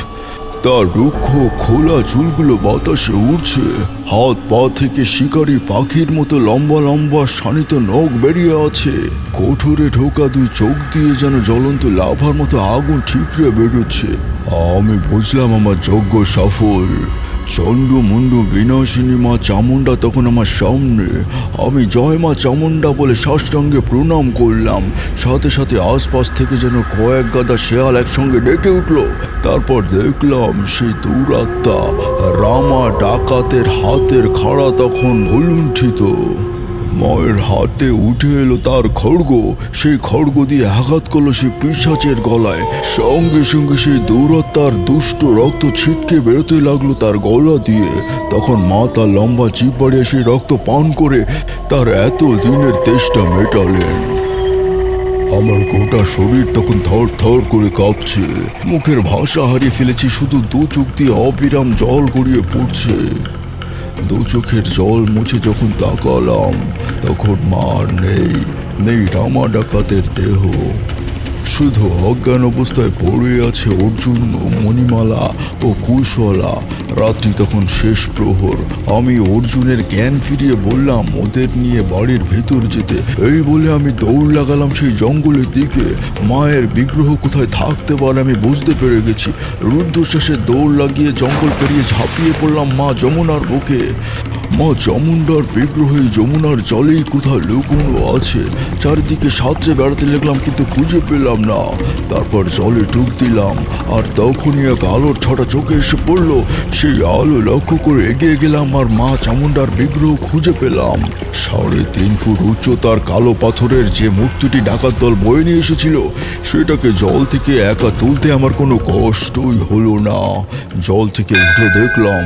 তার রুক্ষ খোলা চুলগুলো বাতাসে উড়ছে। হাত পা থেকে শিকারি পাখির মতো লম্বা লম্বা শানিত নখ বেরিয়ে আছে। কোঠরে ঢোকা 2 চোখ দিয়ে যেন জ্বলন্ত লাভার মতো আগুন ঠিকরে বেরোচ্ছে। আমি বুঝলাম আমার যজ্ঞ সফল। চন্ডু মুন্ডু বিনাশিনী মা চামুন্ডা তখন আমার সামনে। আমি জয় মা চামুন্ডা বলে সাষ্টাঙ্গে প্রণাম করলাম। সাথে সাথে আশপাশ থেকে যেন কয়েক গাদা শেয়াল একসঙ্গে ডেকে উঠলো। তারপর দেখলাম সেই দুরাত্মা রামা ডাকাতের হাতের খাড়া তখন ভুলুণ্ঠিত। মায়ের হাতে উঠে এলো তার খড়গ। সেই খড়গ দিয়ে আঘাত করলো সেই পিশাচের গলায়। সঙ্গে সঙ্গে সেই দৌরাত্মার দুষ্ট রক্ত ছিটকে বেরোতে লাগলো তার গলা দিয়ে। তখন মা তার লম্বা জিভ বাড়িয়ে সেই রক্ত পান করে তার এত দিনের তেষ্টা মেটালেন। আমার গোটা শরীর তখন থর থর করে কাঁপছে। মুখের ভাষা হারিয়ে ফেলেছি, শুধু 2 চোখ দিয়ে অবিরাম জল গড়িয়ে পড়ছে। 2 চোখের জল মুছে যখন তাকালাম তখন মা নেই রামা ডাকাতের দেহ। শুধু অজ্ঞান অবস্থায় পড়ে আছে অর্জুন, মণিমালা ও কুশলা। রাত্রি তখন শেষ প্রহর। আমি অর্জুনের জ্ঞান ফিরিয়ে বললাম ওদের নিয়ে বাড়ির ভেতর যেতে। এই বলে আমি দৌড় লাগালাম সেই জঙ্গলের দিকে। মায়ের বিগ্রহ কোথায় থাকতে পারে আমি বুঝতে পেরে গেছি। রুদ্ধশ্বাসে দৌড় লাগিয়ে জঙ্গল পেরিয়ে ঝাঁপিয়ে পড়লাম মা যমুনার বুকে। মা চামুন্ডার বিগ্রহে যমুনার জলেই কোথাও লুকোনো আছে। চারিদিকে সাঁতরে বেড়াতে লাগলাম কিন্তু খুঁজে পেলাম না। তারপর জলে ডুব দিলাম আর তখনই এক আলোর ছটা চোখে এসে পড়লো। সেই আলো লক্ষ্য করে এগিয়ে গেলাম আর মা চামুন্ডার বিগ্রহ খুঁজে পেলাম। 3.5 ফুট উচ্চতার কালো পাথরের যে মূর্তিটি ডাকাত দল বয়ে নিয়ে এসেছিল সেটাকে জল থেকে একা তুলতে আমার কোনো কষ্টই হলো না। জল থেকে উঠে দেখলাম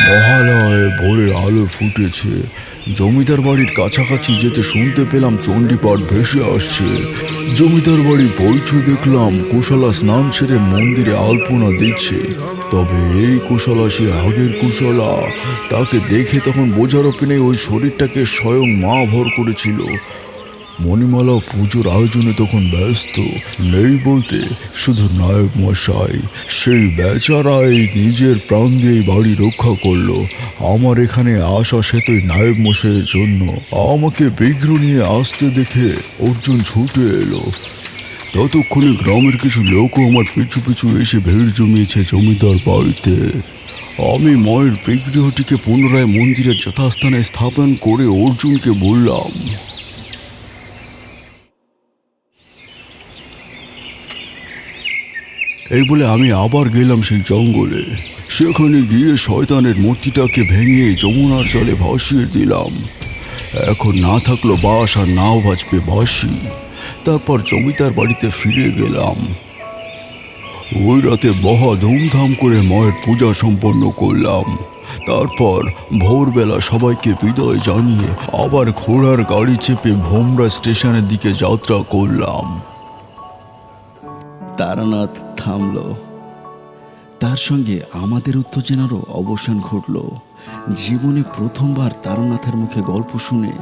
মহালয়ে ভোরের আলো ফুটেছে। জমিদার বাড়ির কাছাকাছি যেতে শুনতে পেলাম চণ্ডীপাঠ ভেসে আসছে। জমিদার বাড়ি পৌঁছে দেখলাম কুশলা স্নান সেরে মন্দিরে আলপনা দিচ্ছে। তবে এই কুশলা সে আগের কুশলা। তাকে দেখে তখন বোঝার ওপেনে ওই শরীরটাকে স্বয়ং মা ভর করেছিল। মণিমালা পুজোর আয়োজনে তখন ব্যস্ত নেই বলতে শুধু নায়ক মশাই। সেই বেচারাই নিজের প্রাণ দিয়ে বাড়ি রক্ষা করলো। আমার এখানে আসা সেতুই নায়ক মশাইয়ের জন্য। আমাকে বিগ্রহ নিয়ে আসতে দেখে অর্জুন ছুটে এলো। ততক্ষণে গ্রামের কিছু লোকও আমার পিছু পিছু এসে ভিড় জমিয়েছে জমিদার বাড়িতে। আমি মায়ের বিগ্রহটিকে পুনরায় মন্দিরের যথাস্থানে স্থাপন করে অর্জুনকে বললাম, এই বলে আমি আবার গেলাম সেই জঙ্গলে। সেখানে গিয়ে শয়তানের মূর্তিটাকে ভেঙে যমুনার জলে ভাসিয়ে দিলাম। এখন না থাকলো বাস আর নাও বাজবে বাঁশি। তারপর জমিদার বাড়িতে ফিরে গেলাম। ওই রাতে মহা ধুমধাম করে মায়ের পূজা সম্পন্ন করলাম। তারপর ভোরবেলা সবাইকে বিদায় জানিয়ে আবার ঘোড়ার গাড়ি চেপে ভোমরা স্টেশনের দিকে যাত্রা করলাম। তারানাথ থামল। তার সঙ্গে আমাদের উত্তেজনারও অবসান ঘটল। জীবনে প্রথমবার তারানাথের মুখে গল্প শুনে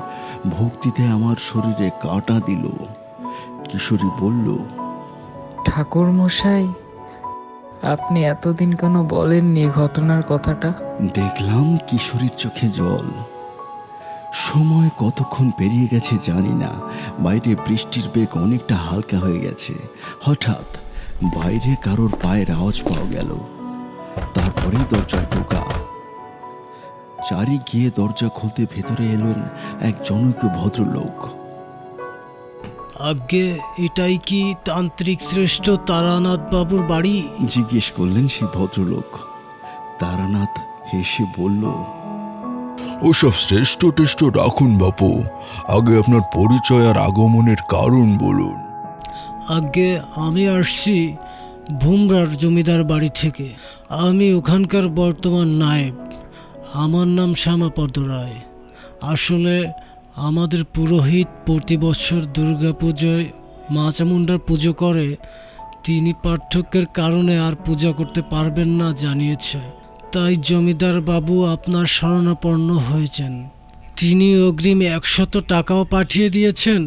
ভক্তিতে আমার শরীরে কাঁটা দিল। কিশোরী বলল, ঠাকুর মশাই, আপনি এতদিন কেন বলেননি ঘটনার কথাটা? দেখলাম কিশোরীর চোখে জল। সময় কতক্ষণ পেরিয়ে গেছে জানি না। বাইরে বৃষ্টির বেগ অনেকটা হালকা হয়ে গেছে। হঠাৎ বাইরে কারোর পায়ের আওয়াজ পাওয়া গেল। তারপরেই দরজায় ঢোকা। চারি গিয়ে দরজা খুলতে ভেতরে এলেন এক জনৈক ভদ্রলোক। আগে এটাই কি তান্ত্রিক শ্রেষ্ঠ তারানাথ বাবুর বাড়ি? জিজ্ঞেস করলেন সেই ভদ্রলোক। তারানাথ হেসে বলল, ওসব শ্রেষ্ঠ টেষ্ট রাখুন বাপু, আগে আপনার পরিচয় আর আগমনের কারণ বলুন। আগে আমি আসছি ভুমরার জমিদার বাড়ি থেকে। আমি ওখানকার বর্তমান নায়েব। আমার নাম শ্যামাপদ রায়। আসলে আমাদের পুরোহিত প্রতি বছর দুর্গাপুজোয় মা চামুণ্ডার পুজো করে। তিনি পার্থক্যের কারণে আর পূজা করতে পারবেন না জানিয়েছে। তাই জমিদার বাবু আপনার শরণাপন্ন হয়েছেন। তিনি অগ্রিম 100 টাকাও পাঠিয়ে দিয়েছেন,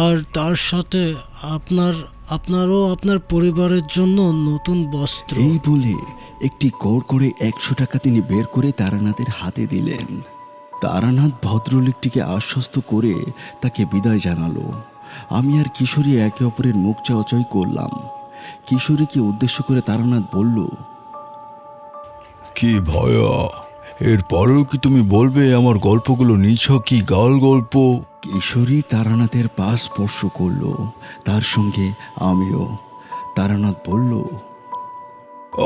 আর তার সাথে আপনারও আপনার পরিবারের জন্য নতুন বস্ত্র। এই বলে একটি কড় করে 100 টাকা তিনি বের করে তারানাথের হাতে দিলেন। তারানাথ ভদ্রলোকটিকে আশ্বস্ত করে তাকে বিদায় জানালো। আমি আর কিশোরী একে অপরের মুখ চাওয়াচাই করলাম। কিশোরীকে উদ্দেশ্য করে তারানাথ বলল, কি ভয়া, এরপরেও কি তুমি বলবে আমার গল্পগুলো নিছক কি গাল গল্প? কিশোরী তারানাথের পা স্পর্শ করল, তার সঙ্গে আমিও। তারানাথ বলল,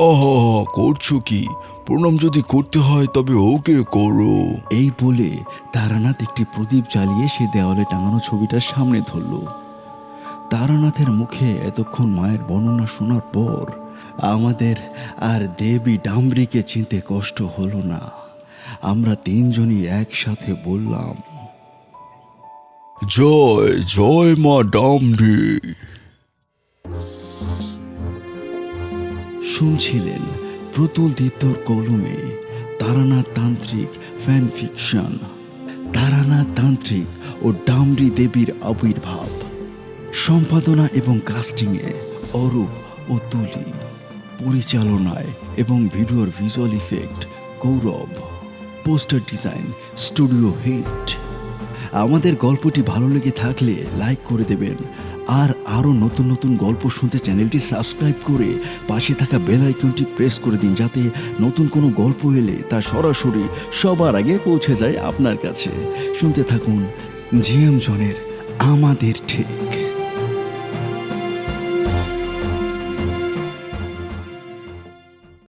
আহা, করছো কি? প্রণাম যদি করতে হয় তবে ওকে করো। এই বলে তারানাথ একটি প্রদীপ জ্বালিয়ে সে দেওয়ালে টাঙানো ছবিটার সামনে ধরল। তারানাথের মুখে এতক্ষণ মায়ের বর্ণনা শোনার পর আমাদের আর দেবী ডামরিকে চিনতে কষ্ট হলো না। আমরা তিনজনই একসাথে বললাম, জয় জয় মা ডামরি। শুনছিলেন প্রতুল দীপ্তর কলমে তারানাথ তান্ত্রিক ফ্যান ফিকশন, তারানাথ তান্ত্রিক ও ডামরি দেবীর আবির্ভাব। সম্পাদনা এবং কাস্টিংয়ে অরূপ ও তুলি। পরিচালনায় এবং ভিডিওর visual effect Gourab. Poster design studio hit. আমাদের গল্পটি ভালো লেগে থাকলে লাইক করে দেবেন, আর আরও নতুন নতুন গল্প শুনতে চ্যানেলটি সাবস্ক্রাইব করে পাশে থাকা বেল আইকনটি প্রেস করে দিন, যাতে নতুন কোনো গল্প এলে তা সরাসরি সবার আগে পৌঁছে যায় আপনার কাছে। শুনতে থাকুন জিএম জনের আমাদের ঠিক।